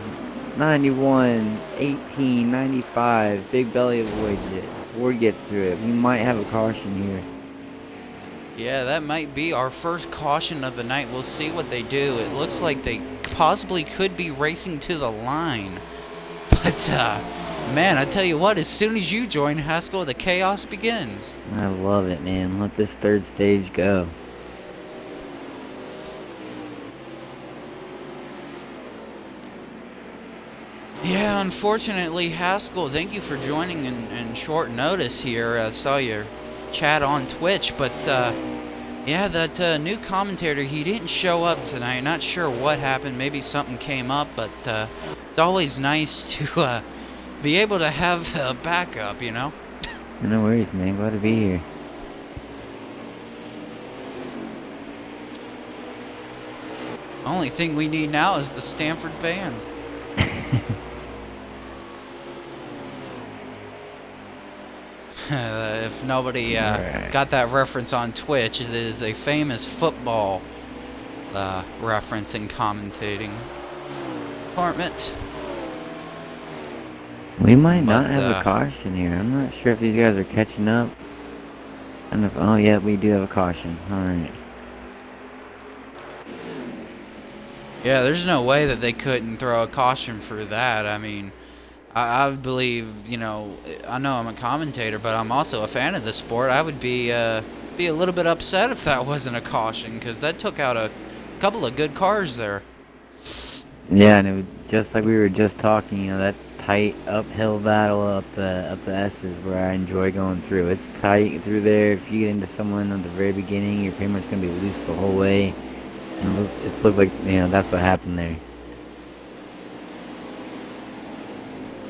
91, 18, 95. Big belly avoids it. Ford gets through it. We might have a caution here. Yeah, that might be our first caution of the night. We'll see what they do. It looks like they possibly could be racing to the line. But, man, I tell you what, as soon as you join, Haskell, the chaos begins. I love it, man. Let this 3rd stage go. Yeah, unfortunately, Haskell, thank you for joining in short notice here. I saw your chat on Twitch, but yeah, that new commentator, he didn't show up tonight. Not sure what happened. Maybe something came up, but it's always nice to be able to have a backup, you know? No worries, man. Glad to be here. Only thing we need now is the Stanford band. If nobody got that reference on Twitch, it is a famous football reference in commentating department. We might not have a caution here. I'm not sure if these guys are catching up. I don't know if, oh, yeah, we do have a caution. Alright. Yeah, there's no way that they couldn't throw a caution for that. I mean, I believe, you know, I know I'm a commentator, but I'm also a fan of the sport. I would be a little bit upset if that wasn't a caution, because that took out a couple of good cars there. Yeah, and it was just like we were just talking, you know, that tight uphill battle up the S's where I enjoy going through. It's tight through there. If you get into someone at the very beginning, you're pretty much going to be loose the whole way. And it's looked like, you know, that's what happened there.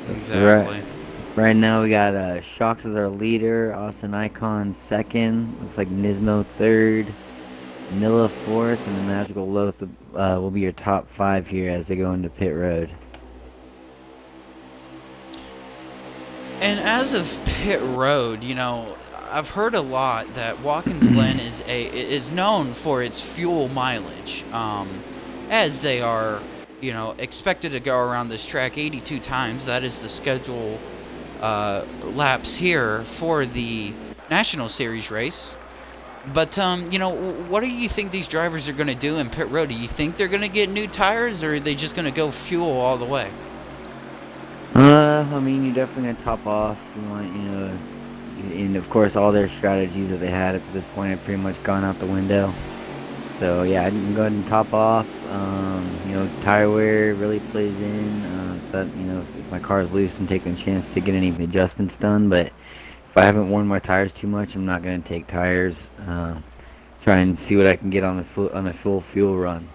Exactly. Right now we got Shocks as our leader, Austin Icon 2nd, looks like Nismo 3rd, Nilla 4th, and the Magical Loth will be your top 5 here as they go into pit road. And as of pit road, you know, I've heard a lot that Watkins Glen is known for its fuel mileage, as they are, you know, expected to go around this track 82 times. That is the schedule laps here for the National Series race. But, you know, what do you think these drivers are going to do in pit road? Do you think they're going to get new tires, or are they just going to go fuel all the way? I mean, you're definitely going to top off. You want, you know, and of course all their strategies that they had up to this point have pretty much gone out the window. So yeah, I can go ahead and top off. You know, tire wear really plays in. So that, you know, if my car is loose, I'm taking a chance to get any adjustments done. But if I haven't worn my tires too much, I'm not gonna take tires. Try and see what I can get on a full fuel run.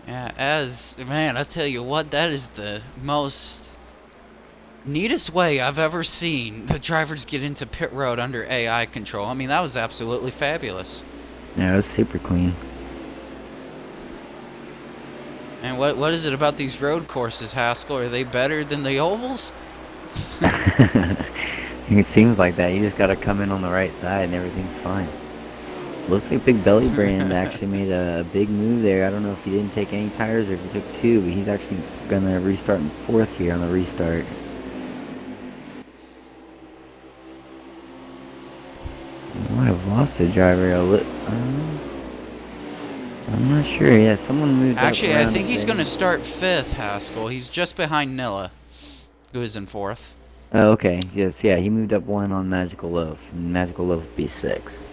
Yeah, man, I tell you what, that is the most neatest way I've ever seen the drivers get into pit road under AI control. I mean, that was absolutely fabulous. Yeah, it was super clean. And what is it about these road courses, Haskell? Are they better than the ovals? It seems like that. You just gotta come in on the right side and everything's fine. Looks like Big Belly Brand actually made a big move there. I don't know if he didn't take any tires or if he took two, but he's actually gonna restart in fourth here on the restart. He might have lost the driver a little. I'm not sure. Yeah, someone moved up Actually, I around think he's there. going to start fifth, Haskell. He's just behind Nilla, who is in fourth. Oh, okay. Yes, yeah, he moved up one on Magical Loaf. And Magical Loaf would be sixth.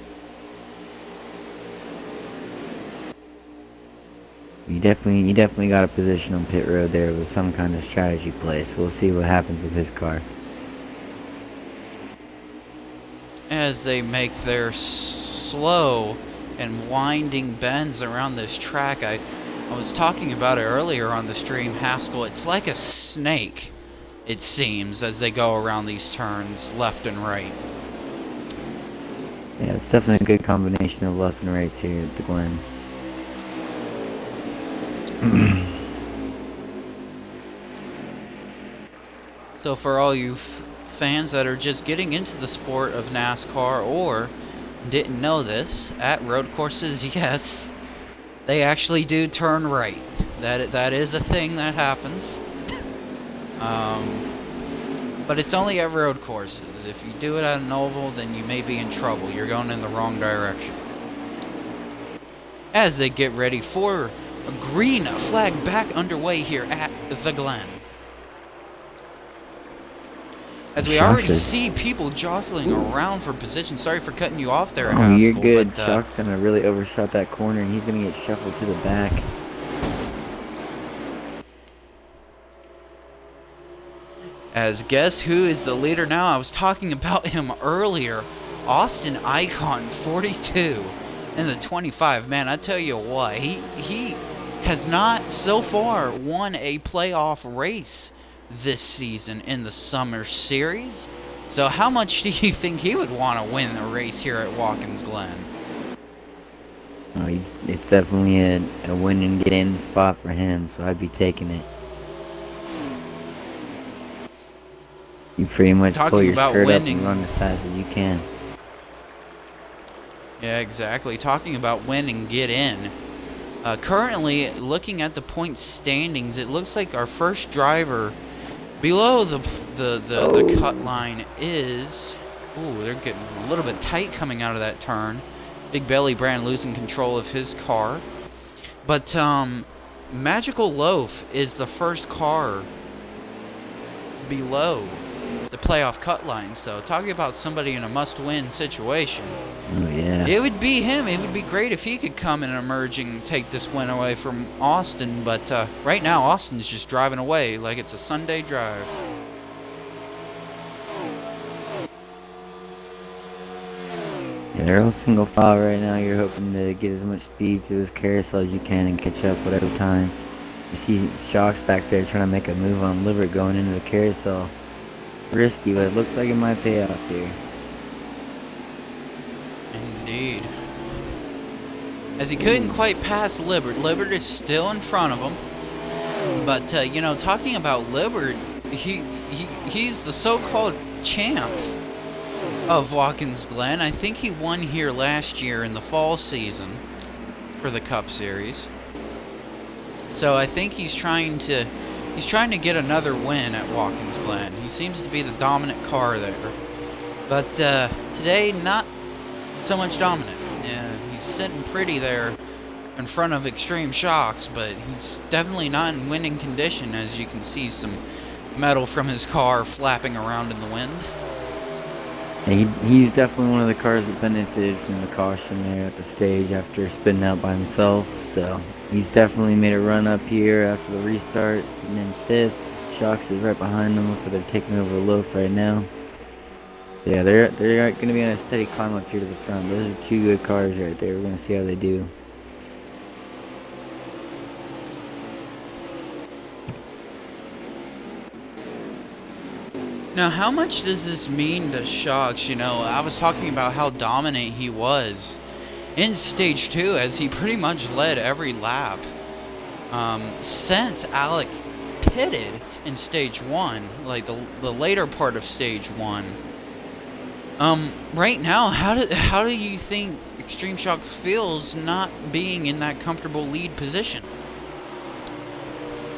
You definitely got a position on pit road there with some kind of strategy play. So we'll see what happens with his car. As they make their slow and winding bends around this track, I was talking about it earlier on the stream, Haskell. It's like a snake, it seems, as they go around these turns left and right. Yeah, it's definitely a good combination of left and rights here at the Glen. So for all you fans that are just getting into the sport of NASCAR or didn't know this, at road courses, yes, they actually do turn right. That is a thing that happens. But it's only at road courses. If you do it at an oval, then you may be in trouble. You're going in the wrong direction. As they get ready for a green flag back underway here at the Glen. As we already see people jostling around for position. Sorry for cutting you off there, Haskell. Oh, you're good. Shock's gonna really overshot that corner, and he's gonna get shuffled to the back. As guess who is the leader now? I was talking about him earlier. Austin Icon, 42 in the 25. Man, I tell you what, he has not so far won a playoff race this season in the Summer Series. So how much do you think he would want to win the race here at Watkins Glen? Oh, it's definitely a win and get in spot for him, so I'd be taking it. You pretty much pull your skirt up and run as fast as you can. Yeah, exactly. Talking about win and get in. Currently, looking at the point standings, it looks like our first driver below the cut line is... Ooh, they're getting a little bit tight coming out of that turn. Big Belly Brand losing control of his car. But Magical Loaf is the first car below the playoff cut line. So talking about somebody in a must-win situation. Oh, yeah. It would be him. It would be great if he could come and emerge and take this win away from Austin. But right now, Austin's just driving away like it's a Sunday drive. Yeah, they're all single file right now. You're hoping to get as much speed to this carousel as you can and catch up whatever time. You see Shocks back there trying to make a move on Libert going into the carousel. Risky, but it looks like it might pay off here. Indeed. As he couldn't quite pass Libert. Libert is still in front of him. But, you know, talking about Libert, he's the so-called champ of Watkins Glen. I think he won here last year in the fall season for the Cup Series. So I think he's trying to get another win at Watkins Glen. He seems to be the dominant car there. But today, not so much dominant. Yeah, he's sitting pretty there in front of Extreme Shocks, but he's definitely not in winning condition, as you can see some metal from his car flapping around in the wind. He's definitely one of the cars that benefited from the caution there at the stage after spinning out by himself. So he's definitely made a run up here after the restart, sitting in fifth. Shocks is right behind them. Looks like they're taking over Loaf right now. Yeah, they're going to be on a steady climb up here to the front. Those are two good cars right there. We're going to see how they do. Now, how much does this mean to Shocks? You know, I was talking about how dominant he was in Stage 2, as he pretty much led every lap. Since Alec pitted in Stage 1, like the later part of Stage 1. Right now, how do you think Extreme Shocks feels not being in that comfortable lead position?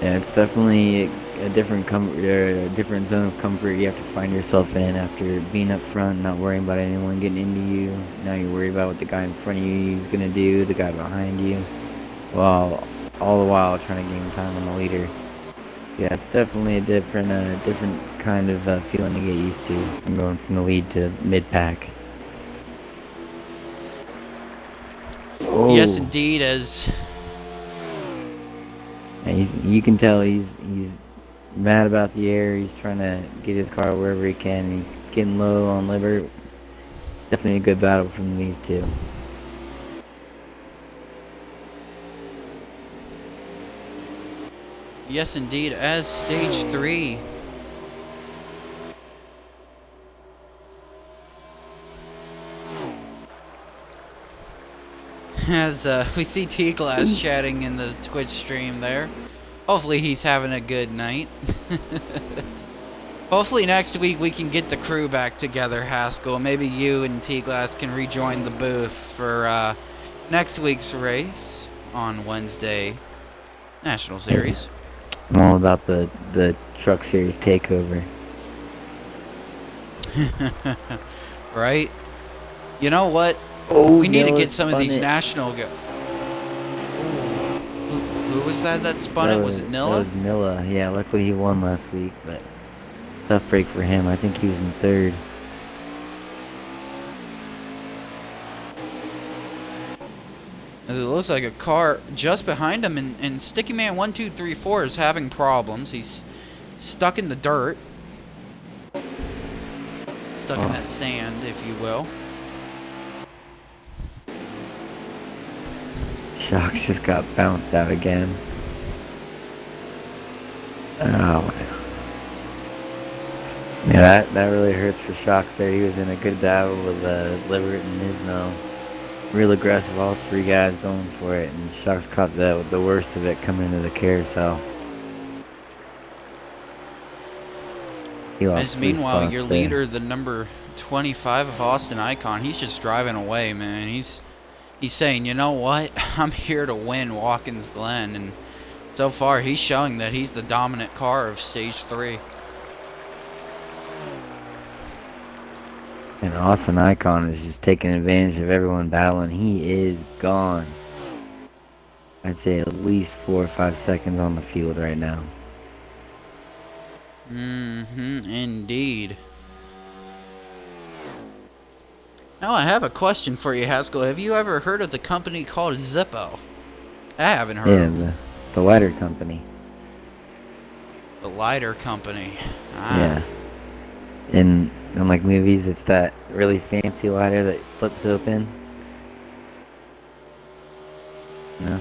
Yeah, it's definitely a different a different zone of comfort you have to find yourself in after being up front, not worrying about anyone getting into you. Now you're worried about what the guy in front of you is going to do, the guy behind you, while all the while trying to gain time on the leader. Yeah, it's definitely a different kind of feeling to get used to from going from the lead to mid-pack. Oh. Yes, indeed, as... Yeah, you can tell he's mad about the air. He's trying to get his car wherever he can. He's getting low on liver. Definitely a good battle from these two. Yes, indeed, as Stage 3. As we see T-Glass chatting in the Twitch stream there. Hopefully he's having a good night. Hopefully next week we can get the crew back together, Haskell. Maybe you and T-Glass can rejoin the booth for next week's race on Wednesday. National Series. I'm all about the Truck Series takeover. Right? You know what? Oh, we need to get some of these national who was that spun it? Was it Nilla? That was Nilla. Yeah, luckily he won last week, but tough break for him. I think he was in third. As it looks like a car just behind him, and Sticky Man 1234 is having problems. He's stuck in the dirt. Stuck in that sand, if you will. Shocks just got bounced out again. Oh. Yeah, that really hurts for Shocks there. He was in a good battle with Liberate and Nismo. Real aggressive, all three guys going for it, and Shocks caught the worst of it coming into the carousel. He lost three meanwhile, spots your there. leader, the number 25 of Austin Icon, he's just driving away, man. He's saying, you know what, I'm here to win Watkins Glen, and so far he's showing that he's the dominant car of Stage 3. And Austin Icon is just taking advantage of everyone battling. He is gone. I'd say at least 4 or 5 seconds on the field right now. Indeed. Now I have a question for you, Haskell. Have you ever heard of the company called Zippo? I haven't heard of Yeah, the lighter company. The lighter company. Yeah. In like movies, it's that really fancy lighter that flips open. No.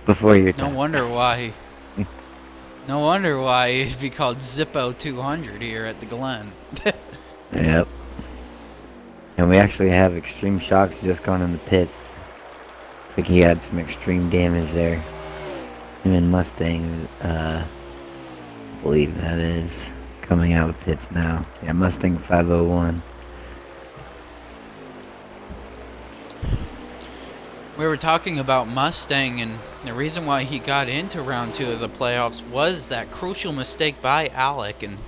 Before your time. No wonder why. No wonder why it'd be called Zippo 200 here at the Glen. Yep. And we actually have Extreme Shocks just gone in the pits. Looks like he had some extreme damage there. Him and Mustang, I believe that is. Coming out of the pits now. Yeah, Mustang 501. We were talking about Mustang, and the reason why he got into round 2 of the playoffs was that crucial mistake by Alec, and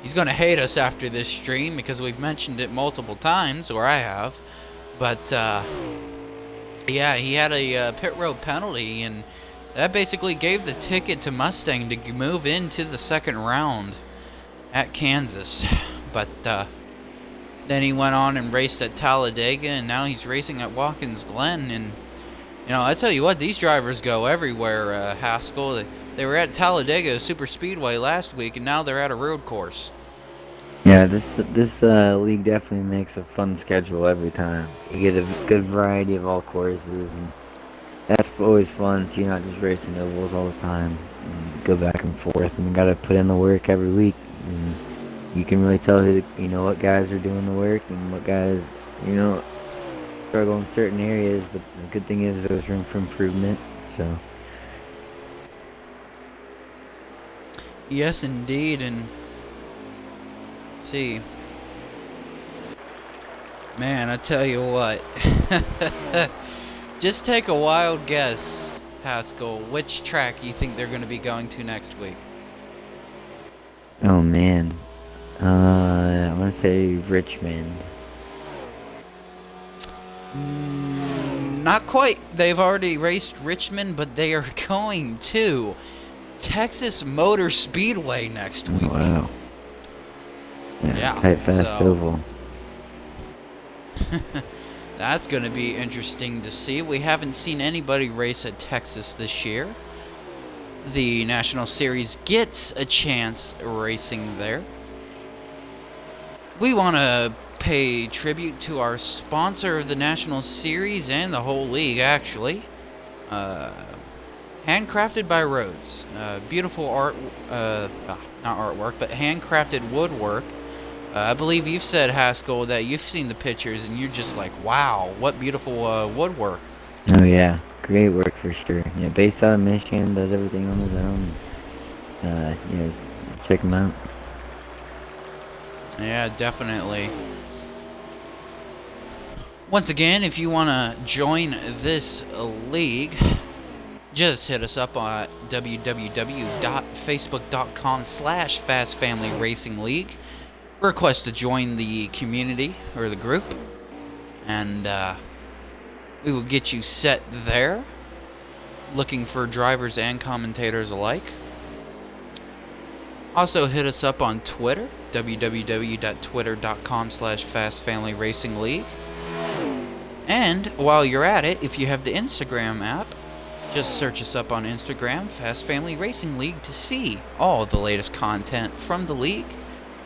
he's going to hate us after this stream because we've mentioned it multiple times, or I have. But, yeah, he had a pit road penalty, and that basically gave the ticket to Mustang to move into the second round at Kansas. But then he went on and raced at Talladega, and now he's racing at Watkins Glen. And you know, I tell you what, these drivers go everywhere, Haskell. They were at Talladega Super Speedway last week, and now they're at a road course. Yeah, this league definitely makes a fun schedule every time. You get a good variety of all courses, and that's always fun. So you're not just racing ovals all the time. And go back and forth, and you got to put in the work every week. And you can really tell what guys are doing the work and what guys struggle in certain areas. But the good thing is there's room for improvement. So. Yes, indeed, and let's see. Man, I tell you what. Just take a wild guess, Haskell, which track you think they're going to be going to next week. Oh man, I'm gonna say Richmond. Not quite. They've already raced Richmond, but they are going to Texas Motor Speedway next week. Wow. Yeah. Tight, fast oval. That's going to be interesting to see. We haven't seen anybody race at Texas this year. The National Series gets a chance racing there. We want to pay tribute to our sponsor of the National Series and the whole league, actually. Handcrafted by Rhodes. Beautiful art, not artwork, but handcrafted woodwork. I believe you've said, Haskell, that you've seen the pictures and you're just like, wow, what beautiful woodwork. Oh yeah, great work for sure. Yeah, based out of Michigan, does everything on his own. Check him out. Yeah, definitely. Once again, if you want to join this league, just hit us up at www.facebook.com/FastFamilyRacingLeague. Request to join the community or the group, and we will get you set there. Looking for drivers and commentators alike. Also hit us up on Twitter, www.twitter.com/FastFamilyRacingLeague. And while you're at it, if you have the Instagram app, just search us up on Instagram, Fast Family Racing League, to see all the latest content from the league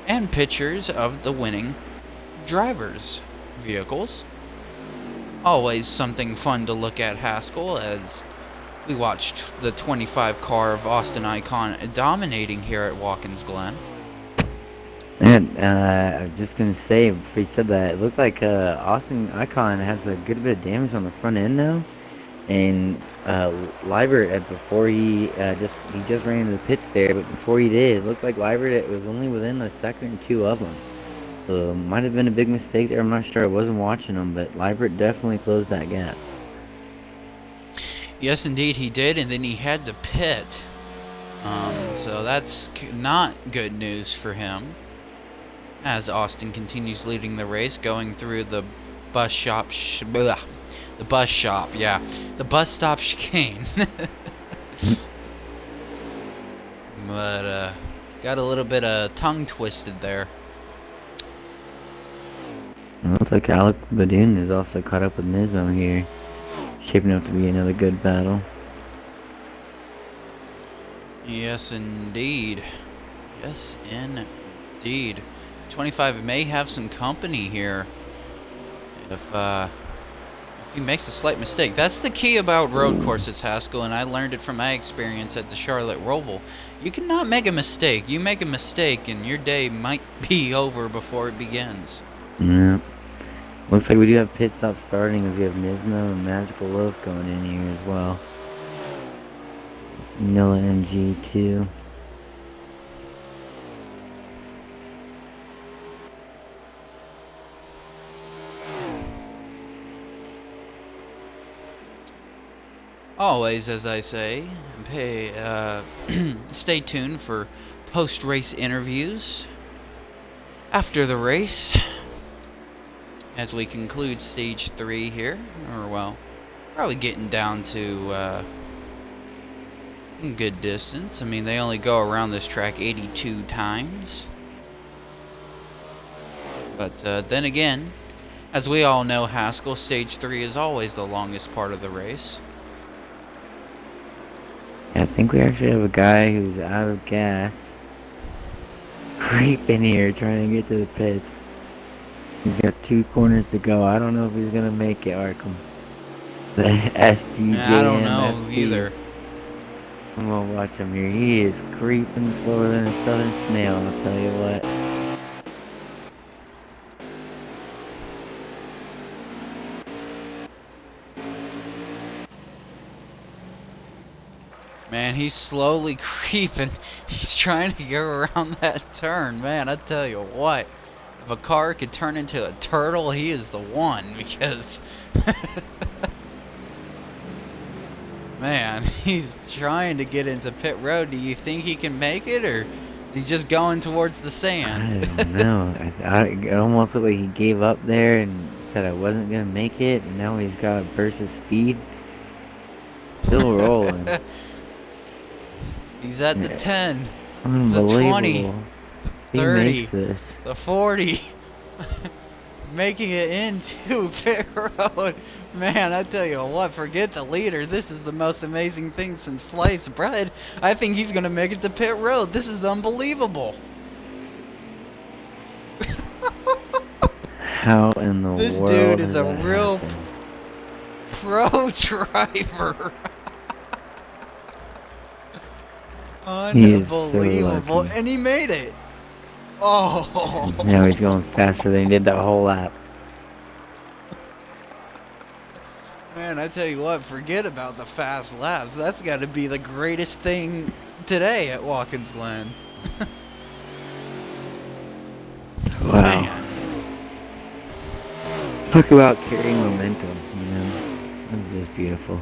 and pictures of the winning drivers' vehicles. Always something fun to look at, Haskell, as we watched the 25 car of Austin Icon dominating here at Watkins Glen. And I was just gonna say, before you said that, it looked like Austin Icon has a good bit of damage on the front end now. And Liebert, before he just ran into the pits there, but before he did, it looked like Liebert was only within a second or two of him. So it might have been a big mistake there. I'm not sure. I wasn't watching him, but Liebert definitely closed that gap. Yes, indeed, he did, and then he had to pit. So that's not good news for him. As Austin continues leading the race, going through the bus stop chicane. But got a little bit of tongue twisted there. It looks like Alec Badun is also caught up with Nismo here. Shaping up to be another good battle. Yes, indeed. Yes, indeed. 25 may have some company here if he makes a slight mistake. That's the key about road courses, Haskell, and I learned it from my experience at the Charlotte Roval. You cannot make a mistake. You make a mistake and your day might be over before it begins. Yeah. Looks like we do have pit stops starting, as we have Nismo and Magical Loaf going in here as well. Noah MG2. Always, as I say, stay tuned for post-race interviews after the race as we conclude stage 3 here, or well, probably getting down to good distance. I mean, they only go around this track 82 times. But then again, as we all know, Haskell, stage 3 is always the longest part of the race. I think we actually have a guy who's out of gas, creeping here, trying to get to the pits. He's got 2 corners to go. I don't know if he's gonna make it, Arkham. It's the I don't know SGJMFP. either. I'm gonna watch him here. He is creeping slower than a southern snail, I'll tell you what. Man, he's slowly creeping. He's trying to go around that turn. Man, I tell you what. If a car could turn into a turtle, he is the one, because... Man, he's trying to get into pit road. Do you think he can make it, or is he just going towards the sand? I don't know. It almost looked like he gave up there and said I wasn't gonna make it, and now he's got a burst of speed. Still rolling. He's at the 10, Unbelievable. the 20, the He 30, makes this. the 40. Making it into pit road. Man, I tell you what, forget the leader. This is the most amazing thing since sliced bread. I think he's going to make it to pit road. This is unbelievable. How in the This world dude has is a that real happened? pro driver. He is so Unbelievable. lucky. And he made it. Oh. Now he's going faster than he did that whole lap. Man, I tell you what, forget about the fast laps. That's got to be the greatest thing today at Watkins Glen. Wow. Man. Talk about carrying momentum, you know. This is just beautiful.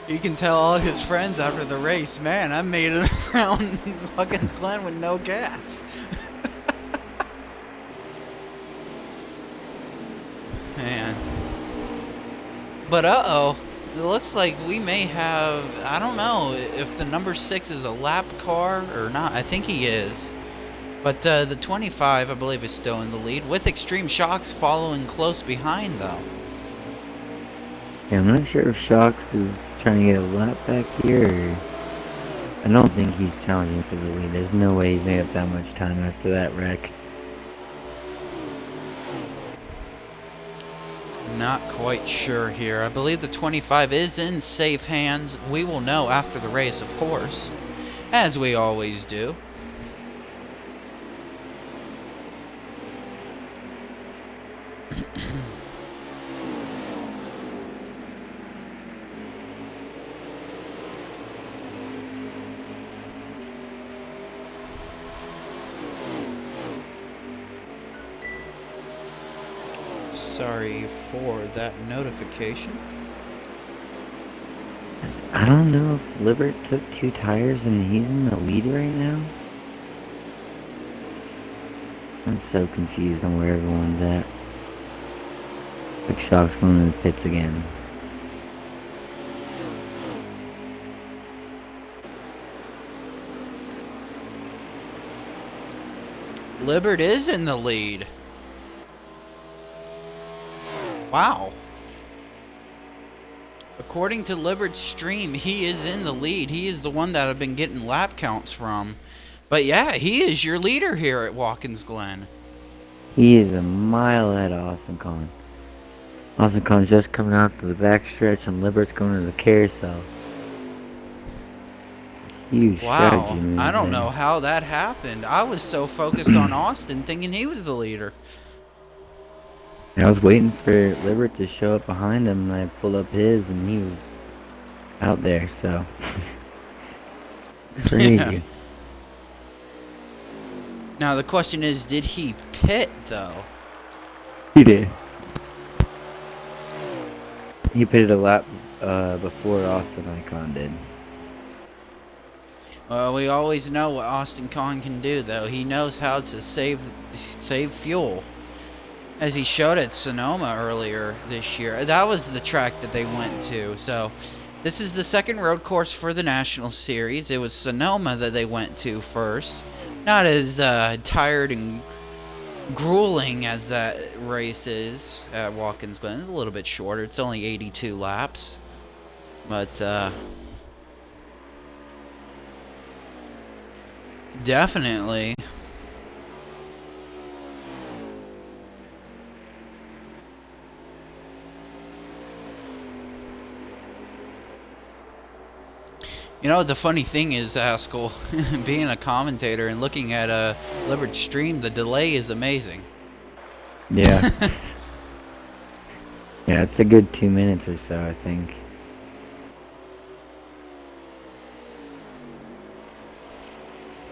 You can tell all his friends after the race, man, I made it around Watkins Glen with no gas. Man. But it looks like we may have, I don't know if the number 6 is a lap car or not. I think he is. But the 25, I believe, is still in the lead, with Extreme Shocks following close behind, though. Yeah, I'm not sure if Shocks is trying to get a lap back here. Or... I don't think he's challenging for the lead. There's no way he's made up that much time after that wreck. Not quite sure here. I believe the 25 is in safe hands. We will know after the race, of course, as we always do. Sorry for that notification. I don't know if Libert took 2 tires and he's in the lead right now. I'm so confused on where everyone's at. Big Shock's going to the pits again. Libert is in the lead. Wow. According to Libert's stream, he is in the lead. He is the one that I've been getting lap counts from. But yeah, he is your leader here at Watkins Glen. He is a mile ahead of Austin Collin. Austin Collin's just coming out to the backstretch and Libert's going to the carousel. Huge strategy move. I don't know how that happened. I was so focused on Austin thinking he was the leader. I was waiting for Libert to show up behind him, and I pulled up his, and he was out there, so... Crazy. Yeah. Now, the question is, did he pit, though? He did. He pitted a lap before Austin Icon did. Well, we always know what Austin Con can do, though. He knows how to save fuel. As he showed at Sonoma earlier this year. That was the track that they went to. So, this is the second road course for the National Series. It was Sonoma that they went to first. Not as tired and grueling as that race is at Watkins Glen. It's a little bit shorter. It's only 82 laps. But, Definitely. You know, the funny thing is, Haskell, being a commentator and looking at a Liberty stream, the delay is amazing. Yeah. Yeah, it's a good 2 minutes or so, I think.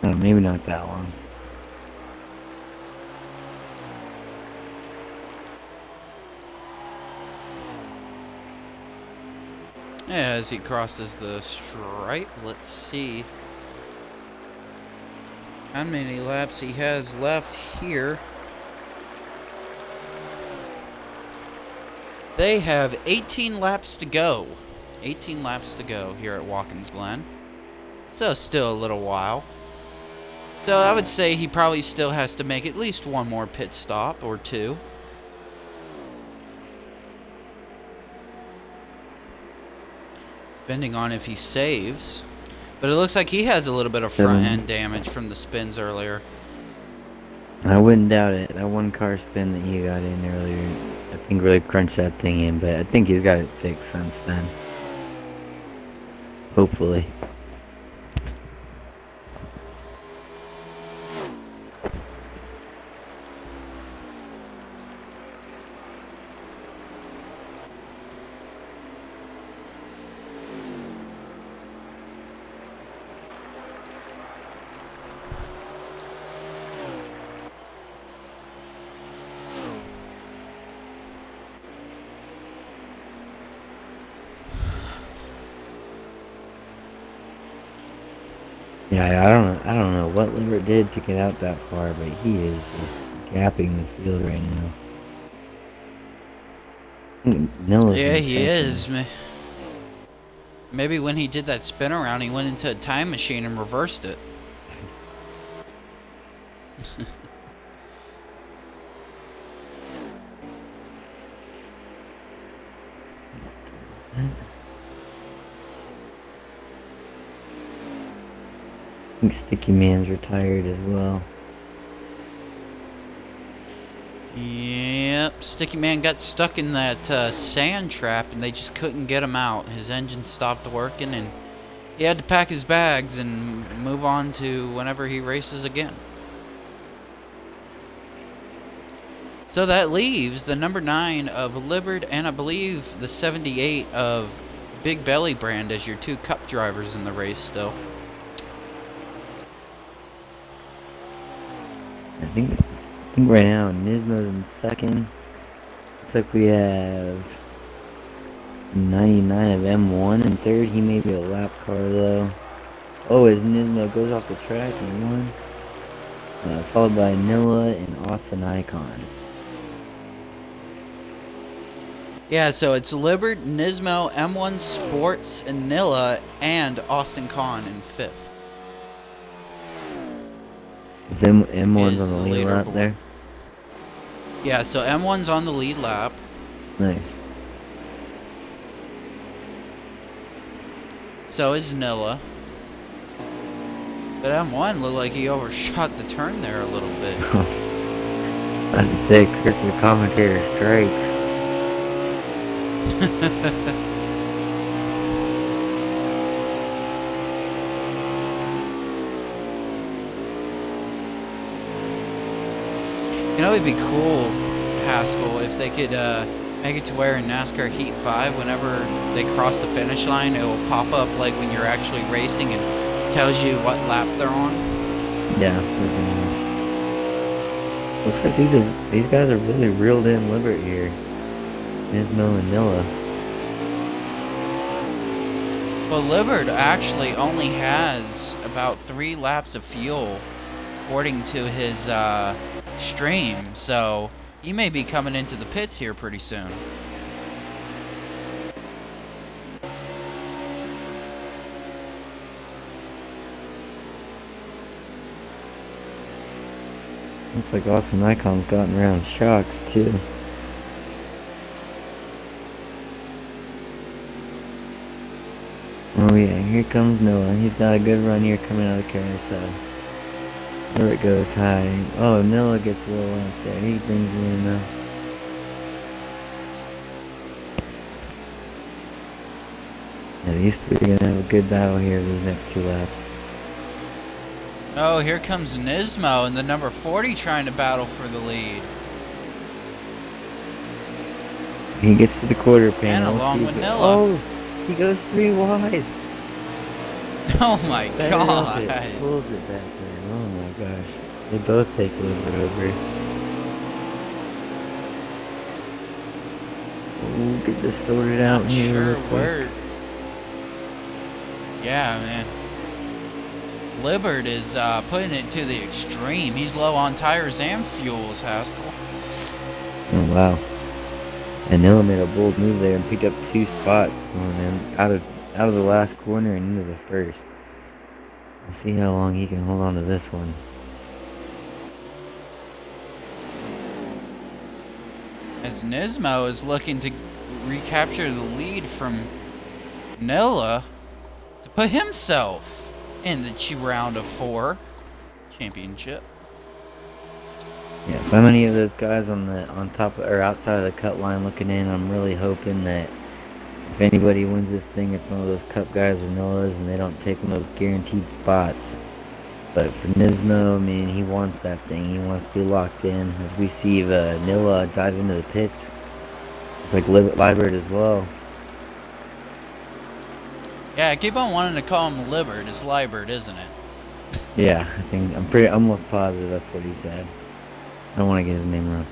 Oh, maybe not that long. Yeah, as he crosses the stripe, let's see how many laps he has left here. They have 18 laps to go. 18 laps to go here at Watkins Glen. So still a little while. So I would say he probably still has to make at least one more pit stop or two. Depending on if he saves. But it looks like he has a little bit of front end damage from the spins earlier. I wouldn't doubt it. That one car spin that he got in earlier, I think really crunched that thing in, but I think he's got it fixed since then. Hopefully. Yeah, I don't know what Lambert did to get out that far, but he is just gapping the field right now. Yeah, he is. Maybe when he did that spin around, he went into a time machine and reversed it. I think Sticky Man's retired as well. Yep, Sticky Man got stuck in that sand trap and they just couldn't get him out. His engine stopped working and he had to pack his bags and move on to whenever he races again. So that leaves the number 9 of Libbard and I believe the 78 of Big Belly Brand as your two cup drivers in the race still. I think right now Nismo's in second. Looks like we have 99 of M1 in third. He may be a lap car though. Oh, as Nismo goes off the track in one. Followed by Nilla and Austin Icon. Yeah, so it's Libbard, Nismo, M1 Sports, and Nilla, and Austin Kahn in 5th. Is M1's on the lead lap there? Yeah, so M1's on the lead lap. Nice. So is Nilla. But M1 looked like he overshot the turn there a little bit. I'd say curse the commentator strike. You know, it'd be cool, Haskell, if they could make it to where in NASCAR Heat 5, whenever they cross the finish line, it will pop up like when you're actually racing and tells you what lap they're on. Yeah, that'd be nice. Looks like these guys are really reeled in Libbert here. Nismo and Nilla. Well, Libbard actually only has about 3 laps of fuel, according to his stream, so he may be coming into the pits here pretty soon. Looks like Austin Icon's gotten around shocks too. Oh yeah, here comes Noah. He's got a good run here coming out of the carousel. There it goes high. Oh, Noah gets a little out there. He brings it in though. Yeah, these three are gonna have a good battle here these next 2 laps. Oh, here comes Nismo and the number 40 trying to battle for the lead. He gets to the quarter And panel. along with Nilla. Oh, he goes 3 wide. Oh my god. Pulls it back there. Oh my gosh. They both take a little bit over. Ooh, get this sorted out Not here sure real quick. where. Yeah, man. Libbard is putting it to the extreme. He's low on tires and fuels, Haskell. Oh wow. And Noah made a bold move there and picked up 2 spots on them out of the last corner and into the first. Let's see how long he can hold on to this one. As Nismo is looking to recapture the lead from Nilla to put himself in the round of 4 championship. Yeah, if I'm any of those guys on top or outside of the cut line looking in, I'm really hoping that if anybody wins this thing, it's one of those Cup guys or Noah's, and they don't take one of those guaranteed spots. But for Nismo, I mean, he wants that thing. He wants to be locked in. As we see Nilla dive into the pits, it's like Liebert as well. Yeah, I keep on wanting to call him Libbard. It's Liebert, isn't it? Yeah, I'm almost positive that's what he said. I don't want to get his name wrong.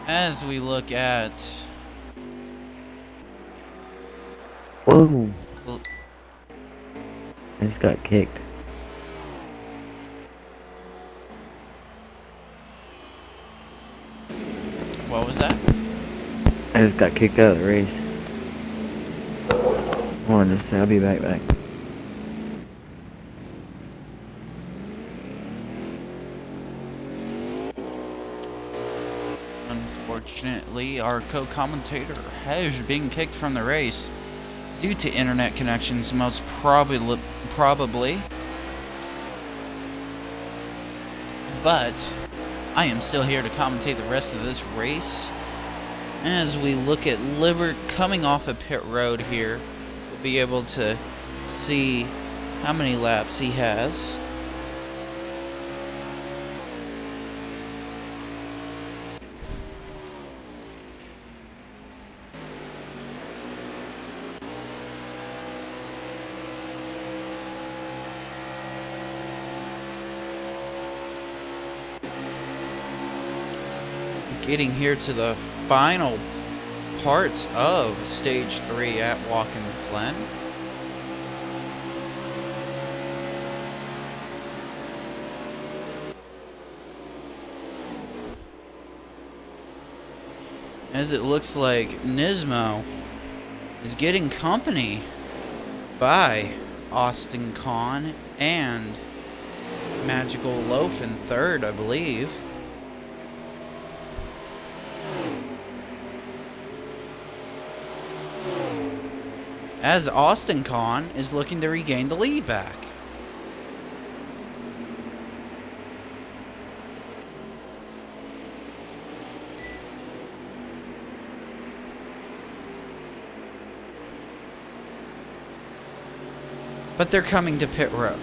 As we look at... Whoa! I just got kicked. What was that? I just got kicked out of the race. Hold on just a second, I'll be back. Unfortunately, our co-commentator has been kicked from the race due to internet connections, most probably. But I am still here to commentate the rest of this race. As we look at Libbert coming off a pit road here, we'll be able to see how many laps he has. Getting here to the final parts of stage 3 at Watkins Glen. As it looks like Nismo is getting company by Austin Kahn and Magical Loaf in third, I believe. As Austin Kahn is looking to regain the lead back. But they're coming to pit road.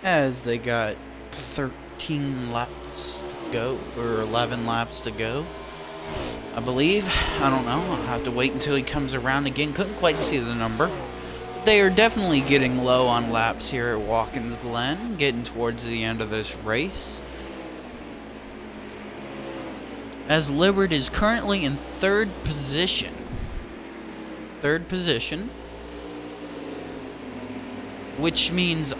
As they got 13 laps to go, or 11 laps to go, I believe. I don't know. I'll have to wait until he comes around again. Couldn't quite see the number. They are definitely getting low on laps here at Watkins Glen, getting towards the end of this race. As Libbard is currently in third position. Which means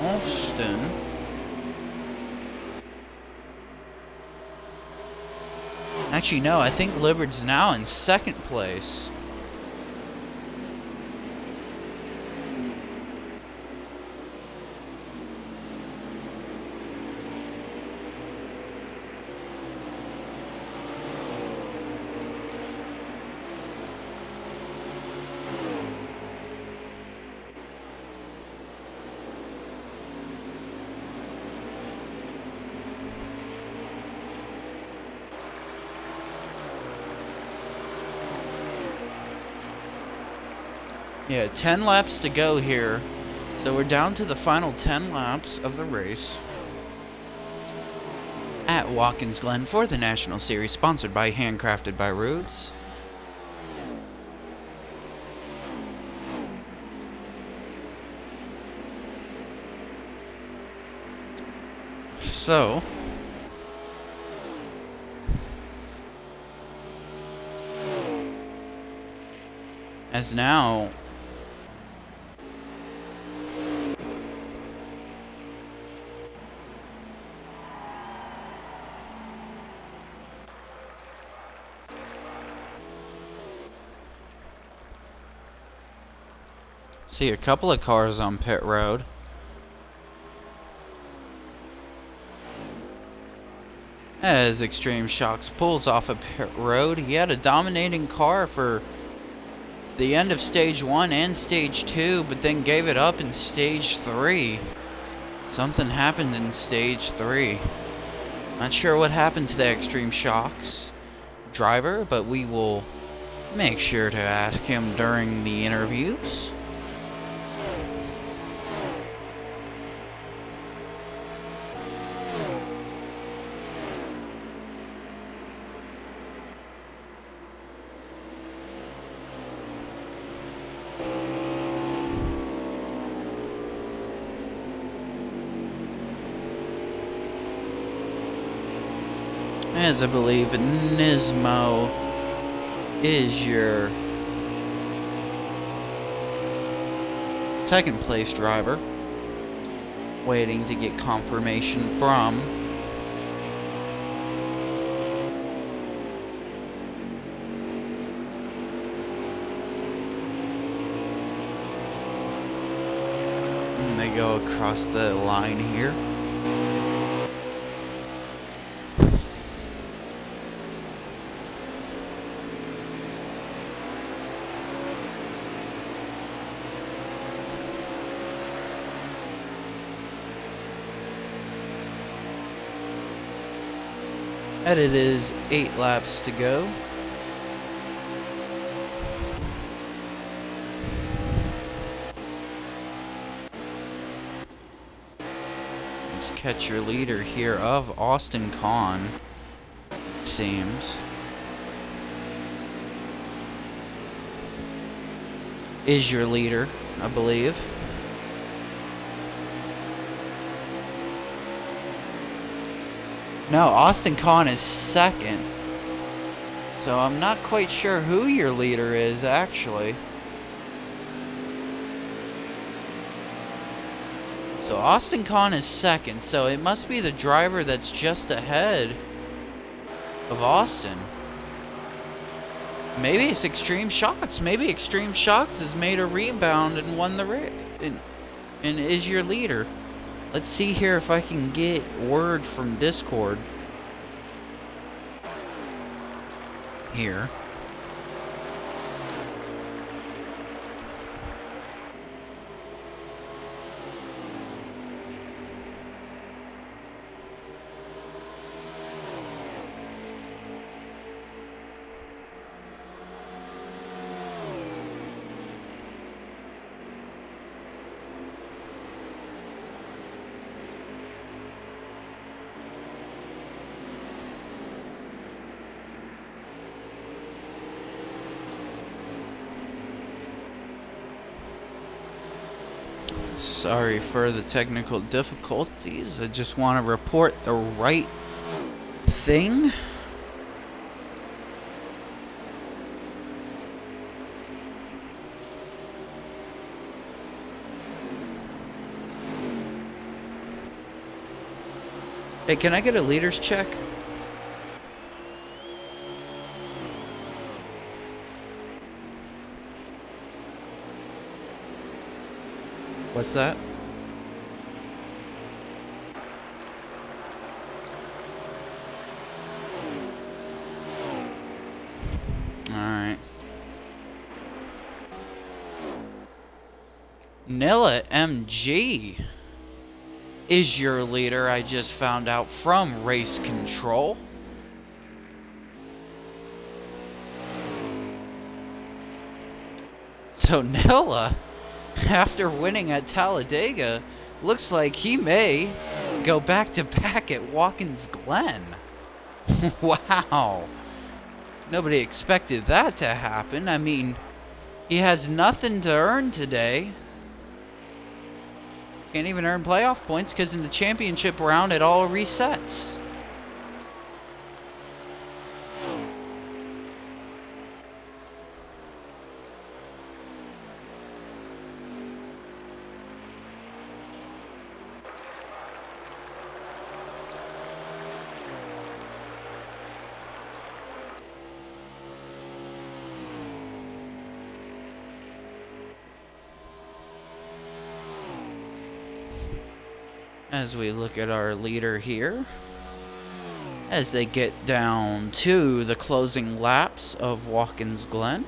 Austin actually, no, I think Libbard's now in second place. Yeah, 10 laps to go here. So we're down to the final 10 laps of the race at Watkins Glen for the National Series, sponsored by Handcrafted by Roots. So, as now see a couple of cars on pit road. As Extreme Shocks pulls off a pit road, he had a dominating car for the end of stage 1 and stage 2, but then gave it up in stage 3. Something happened in stage 3. Not sure what happened to the Extreme Shocks driver, but we will make sure to ask him during the interviews. As I believe Nismo is your second place driver, waiting to get confirmation from and they go across the line here. And it is 8 laps to go. Let's catch your leader here of Austin Kahn, it seems. Is your leader, I believe. No, Austin Kahn is second. So I'm not quite sure who your leader is, actually. So Austin Kahn is second, so it must be the driver that's just ahead of Austin. Maybe it's Extreme Shocks. Maybe Extreme Shocks has made a rebound and won the race and is your leader. Let's see here if I can get word from Discord here. Sorry for the technical difficulties. I just want to report the right thing. Hey, can I get a leader's check? What's that? Alright. Nilla MG is your leader, I just found out from Race Control. So Nilla, after winning at Talladega, looks like he may go back-to-back at Watkins Glen. Wow. Nobody expected that to happen. I mean, he has nothing to earn today. Can't even earn playoff points because in the championship round it all resets. As we look at our leader here, as they get down to the closing laps of Watkins Glen.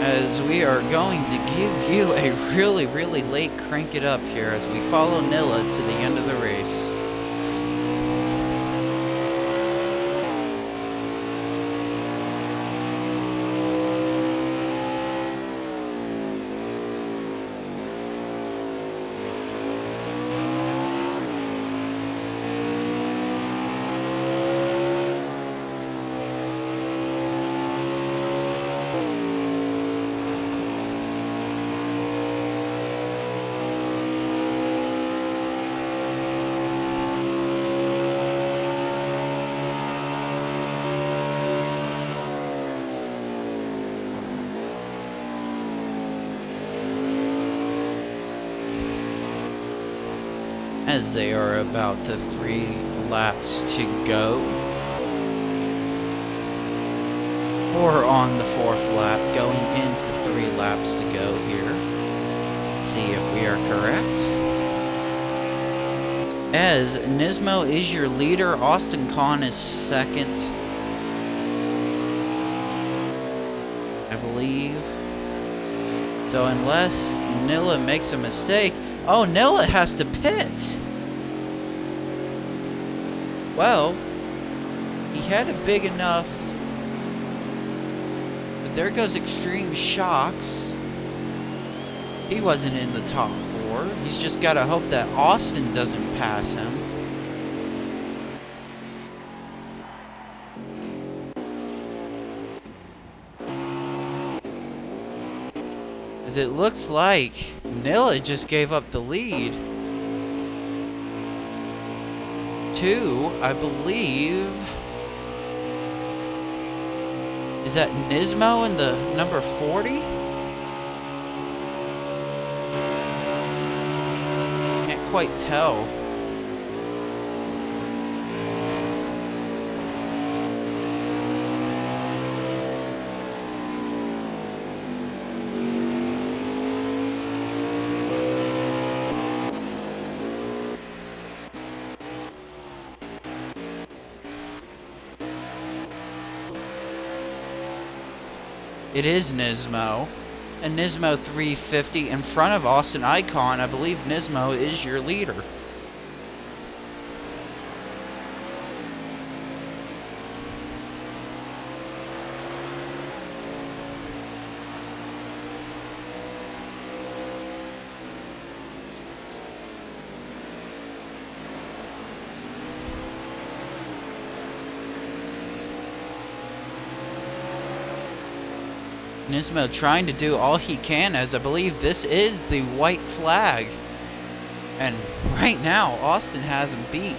As we are going to give you a really, really late crank it up here as we follow Nilla to the end of the race. As they are about to 3 laps to go. Or on the 4th lap, going into 3 laps to go here. Let's see if we are correct. As Nismo is your leader, Austin Kahn is second, I believe. So unless Nilla makes a mistake, oh, Nilla has to pit. Well, he had a big enough. But there goes Extreme Shocks. He wasn't in the top 4. He's just got to hope that Austin doesn't pass him. As it looks like Nilla just gave up the lead to, I believe, is that Nismo in the number 40? Can't quite tell. It is Nismo. And Nismo 350 in front of Austin Icon. I believe Nismo is your leader. Nismo trying to do all he can, as I believe this is the white flag. And right now, Austin has him beat.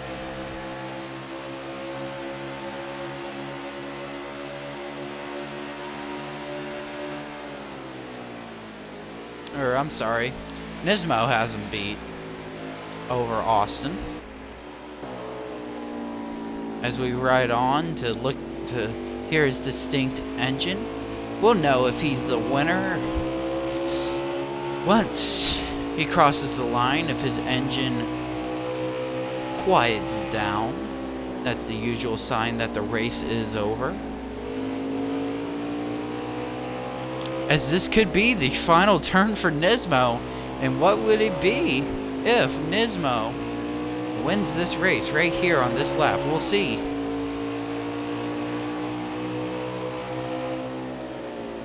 Or, I'm sorry, Nismo has him beat over Austin. As we ride on to look to hear his distinct engine, we'll know if he's the winner once he crosses the line, if his engine quiets down. That's the usual sign that the race is over. As this could be the final turn for Nismo, and what would it be if Nismo wins this race right here on this lap? We'll see.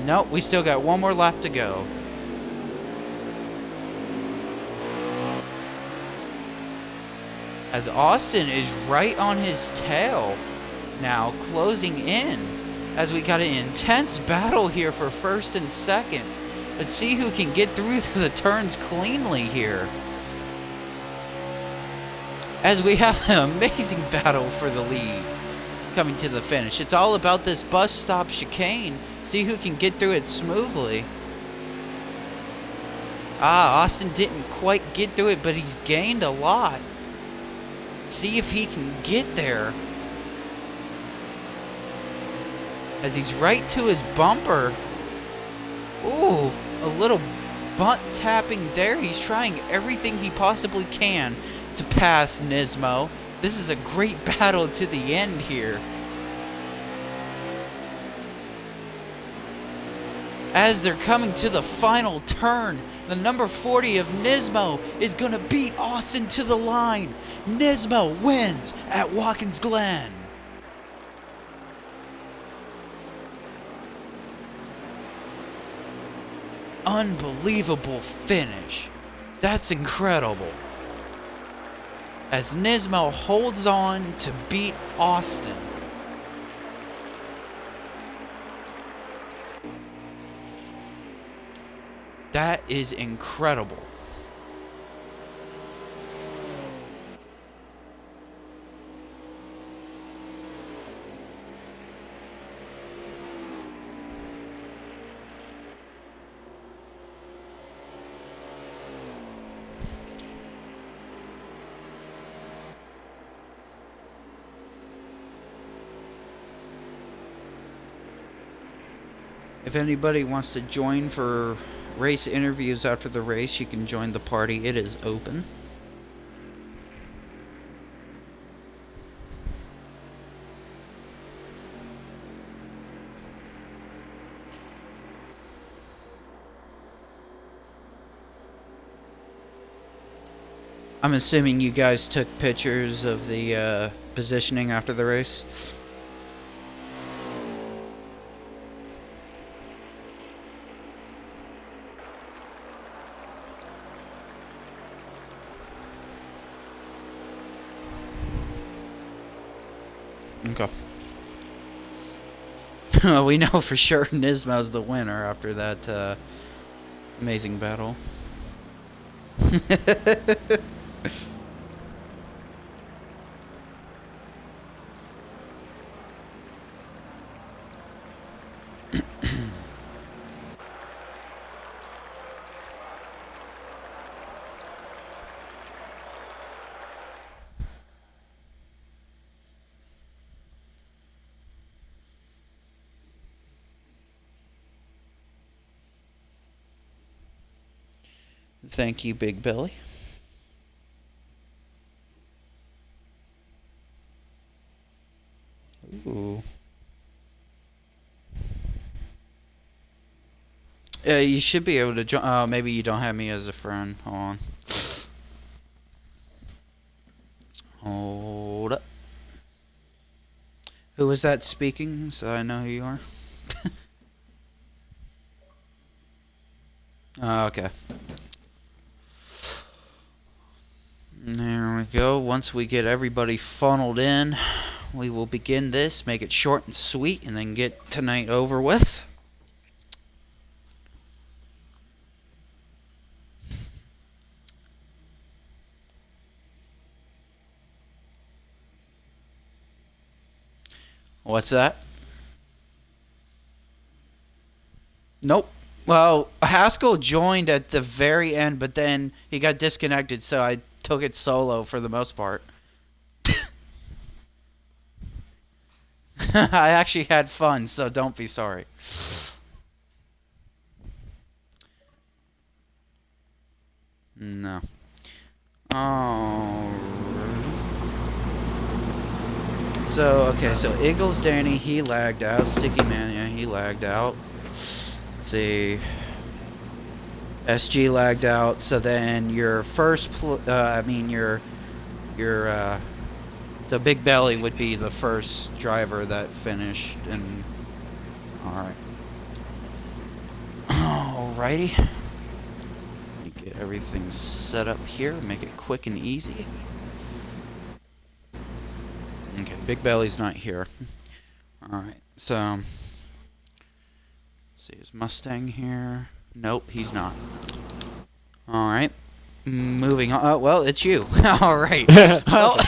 Nope, we still got one more lap to go. As Austin is right on his tail now, closing in. As we got an intense battle here for first and second. Let's see who can get through the turns cleanly here. As we have an amazing battle for the lead coming to the finish. It's all about this bus stop chicane. See who can get through it smoothly. Austin didn't quite get through it, but he's gained a lot. See if he can get there. As he's right to his bumper. Ooh, a little butt tapping there. He's trying everything he possibly can to pass Nismo. This is a great battle to the end here. As they're coming to the final turn, the number 40 of Nismo is going to beat Austin to the line. Nismo wins at Watkins Glen. Unbelievable finish. That's incredible. As Nismo holds on to beat Austin. That is incredible. If anybody wants to join for race interviews after the race, you can join the party. It is open. I'm assuming you guys took pictures of the positioning after the race. Okay. Well, we know for sure Nismo's the winner after that amazing battle. Thank you, Big Billy. Ooh. You should be able to join. Maybe you don't have me as a friend. Hold on. Hold up. Who was that speaking? So I know who you are. Okay. There we go. Once we get everybody funneled in, we will begin this, make it short and sweet, and then get tonight over with. What's that? Nope. Well, Haskell joined at the very end, but then he got disconnected, so I took it solo for the most part. I actually had fun, so don't be sorry. No. Oh. So, okay, so Eagles Danny, he lagged out. Sticky Man, yeah, he lagged out. Let's see. SG lagged out, so then your so Big Belly would be the first driver that finished, and alright. Alrighty. Let me get everything set up here, make it quick and easy. Okay, Big Belly's not here. Alright, so let's see, is Mustang here? Nope, he's not. Alright. Moving on. Well, it's you. Alright. Well,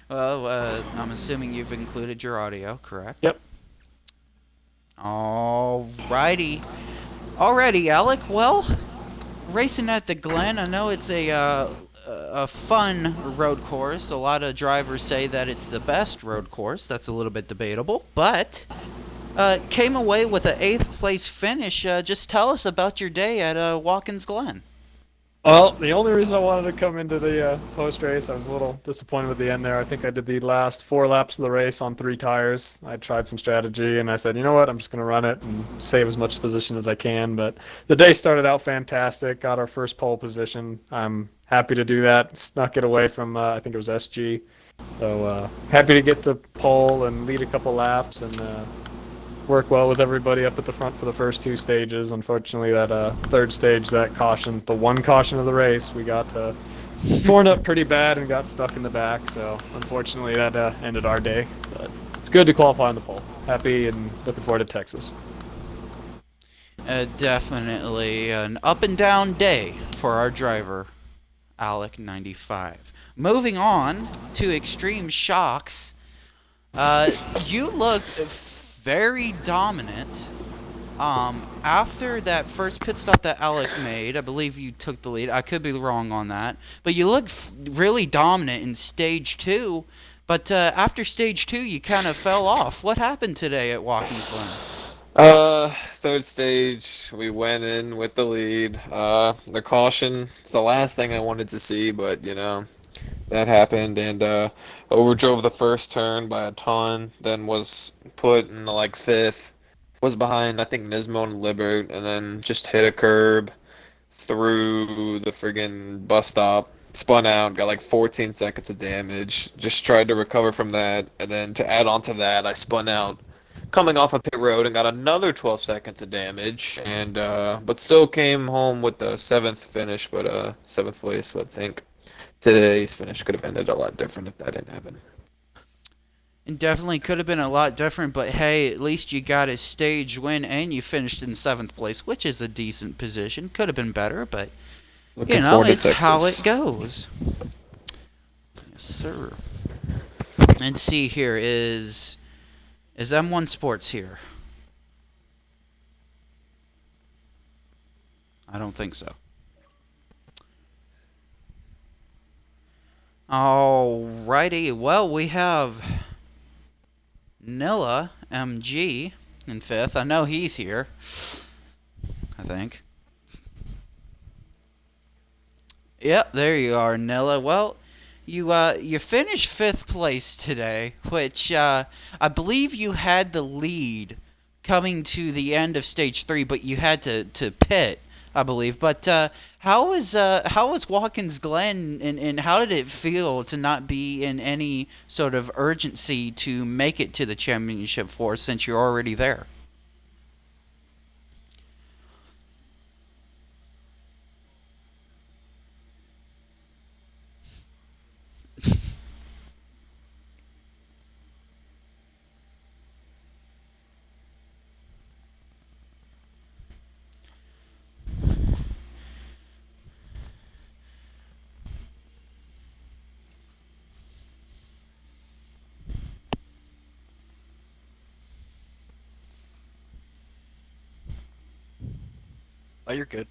I'm assuming you've included your audio, correct? Yep. Alrighty. Alrighty, Alec. Well, racing at the Glen, I know it's a fun road course. A lot of drivers say that it's the best road course. That's a little bit debatable, but came away with an 8th place finish. Just tell us about your day at Watkins Glen. Well, the only reason I wanted to come into the post race, I was a little disappointed with the end there. I think I did the last 4 laps of the race on 3 tires. I tried some strategy and I said, you know what, I'm just going to run it and save as much position as I can. But the day started out fantastic, got our first pole position. I'm happy to do that. Snuck it away from, I think it was SG. So happy to get the pole and lead a couple laps and work well with everybody up at the front for the first 2 stages. Unfortunately, that 3rd stage, that caution, the one caution of the race, we got torn up pretty bad and got stuck in the back. So unfortunately, that ended our day. But it's good to qualify on the pole. Happy and looking forward to Texas. Definitely an up and down day for our driver, Alec 95. Moving on to Extreme Shocks. You looked very dominant. After that first pit stop that Alec made, I believe you took the lead. I could be wrong on that, but you looked really dominant in stage 2. But after stage 2, you kind of fell off. What happened today at Watkins Glen? 3rd stage, we went in with the lead. The caution, it's the last thing I wanted to see, but you know, that happened, and overdrove the first turn by a ton, then was put in like 5th, was behind I think Nismo and Libert, and then just hit a curb through the friggin' bus stop, spun out, got like 14 seconds of damage, just tried to recover from that, and then to add on to that, I spun out coming off a pit road and got another 12 seconds of damage, and but still came home with the 7th finish, but 7th place, but I think today's finish could have ended a lot different if that didn't happen. It definitely could have been a lot different, but hey, at least you got a stage win and you finished in 7th place, which is a decent position. Could have been better, but Looking you know, forward to it's Texas. how it goes. Yes, sir. And see here, is M1 Sports here? I don't think so. Alrighty, well, we have Nilla MG in 5th. I know he's here, I think. Yep, there you are, Nilla. Well, you finished 5th place today, which I believe you had the lead coming to the end of stage 3, but you had to pit, I believe. But how was Watkins Glen, and how did it feel to not be in any sort of urgency to make it to the championship for since you're already there? Oh, you're good.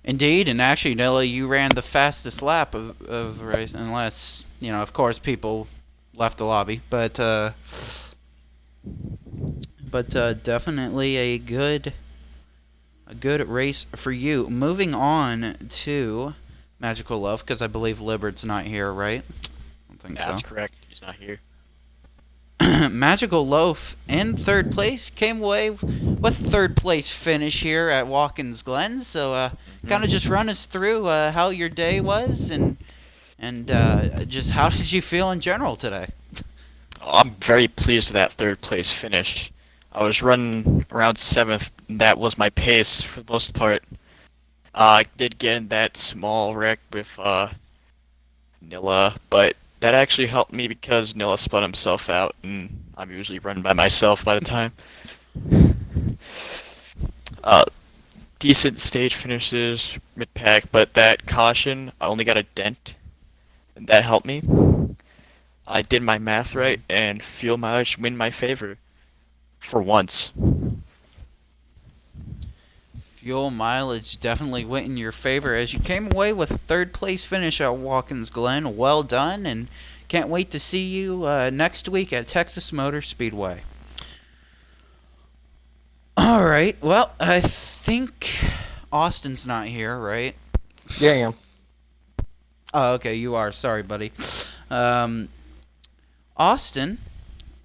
Indeed, and actually, Nilla, you ran the fastest lap of the race, unless, of course, people left the lobby. But definitely a good race for you. Moving on to Magical Love, because I believe Libert's not here, right? I don't think Yeah, so. that's correct. He's not here. Magical Loaf in third place came away with third place finish here at Watkins Glen. So kind of just run us through how your day was and just how did you feel in general today? Oh, I'm very pleased with that third place finish. I was running around 7th. And that was my pace for the most part. I did get in that small wreck with Nilla, but that actually helped me because Nilla spun himself out, and I'm usually running by myself by the time. Uh, Decent stage finishes, mid-pack, but that caution, I only got a dent, and that helped me. I did my math right, and fuel mileage win my favor. For once. Fuel mileage definitely went in your favor as you came away with a third place finish at Watkins Glen. Well done, and can't wait to see you next week at Texas Motor Speedway. All right. Well, I think Austin's not here, right? Yeah, I am. Oh, okay. You are. Sorry, buddy. Austin,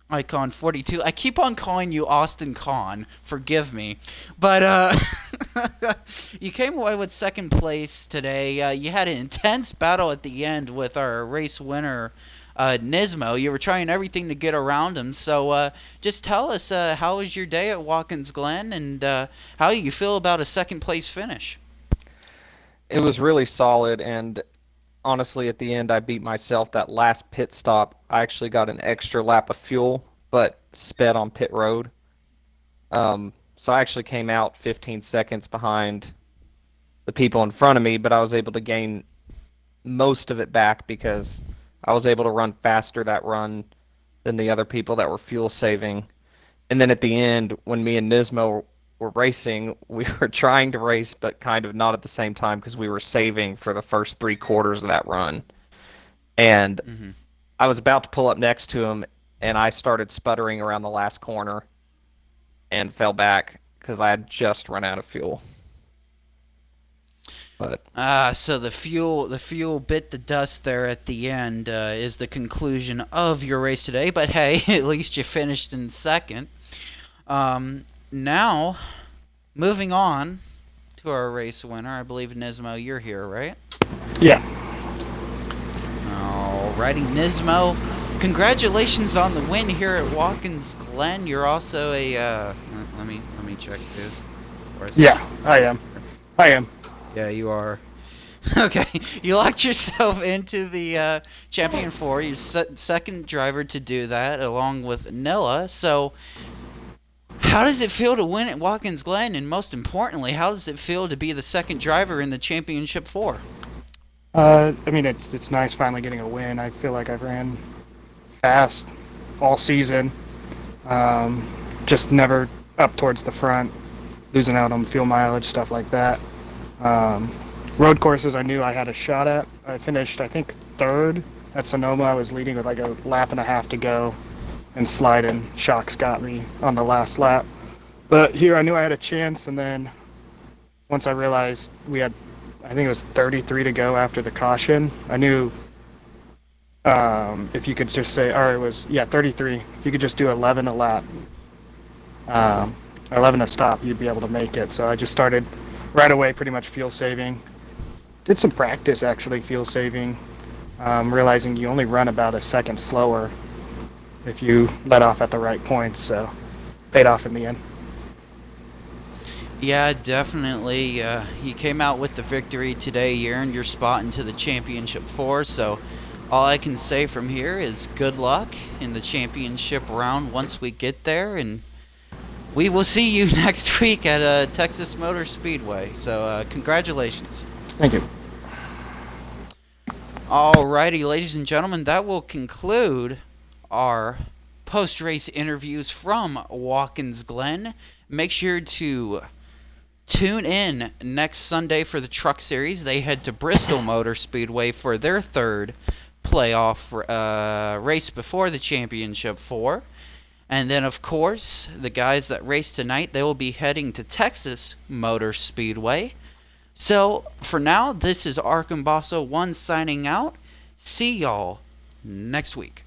Icon 42. I keep on calling you Austin Con. Forgive me. But you came away with second place today. You had an intense battle at the end with our race winner, Nismo. You were trying everything to get around him. So just tell us, how was your day at Watkins Glen and how you feel about a second place finish? It was really solid, and honestly, at the end, I beat myself. That last pit stop, I actually got an extra lap of fuel, but sped on pit road. So I actually came out 15 seconds behind the people in front of me, but I was able to gain most of it back because I was able to run faster that run than the other people that were fuel saving. And then at the end, when me and Nismo were racing, we were trying to race, but kind of not at the same time because we were saving for the first 3/4 of that run. And I was about to pull up next to him, and I started sputtering around the last corner and fell back because I had just run out of fuel. But So the fuel bit the dust there at the end is the conclusion of your race today. But hey, at least you finished in second. Now, moving on to our race winner, I believe Nismo, you're here, right? Yeah. Alrighty, Nismo. Congratulations on the win here at Watkins Glen. You're also a let me check too. Of course. Yeah, I am. Yeah, you are. Okay, you locked yourself into the Champion 4. You're second driver to do that, along with Nilla. So, how does it feel to win at Watkins Glen? And most importantly, how does it feel to be the second driver in the Championship 4? I mean, it's nice finally getting a win. I feel like I've ran fast all season. Just never up towards the front, losing out on fuel mileage, stuff like that. Road courses I knew I had a shot at. I finished, I think, third at Sonoma. I was leading with like a lap and a half to go. and sliding shocks got me on the last lap. But here I knew I had a chance, and then once I realized we had, I think it was 33 to go after the caution, I knew if you could just say, or it was, yeah, 33. If you could just do 11 a lap, 11 a stop, you'd be able to make it. So I just started right away, pretty much fuel saving. Did some practice actually, fuel saving, realizing you only run about a second slower if you let off at the right points. So paid off in the end. Yeah, definitely. You came out with the victory today. You earned your spot into the Championship 4, so all I can say from here is good luck in the championship round once we get there, and we will see you next week at Texas Motor Speedway. So congratulations. Thank you. Alrighty, ladies and gentlemen, that will conclude our post-race interviews from Watkins Glen. Make sure to tune in next Sunday for the Truck Series. They head to Bristol Motor Speedway for their third playoff race before the Championship 4. And then, of course, the guys that race tonight, they will be heading to Texas Motor Speedway. So, for now, this is Arkambasso 1 signing out. See y'all next week.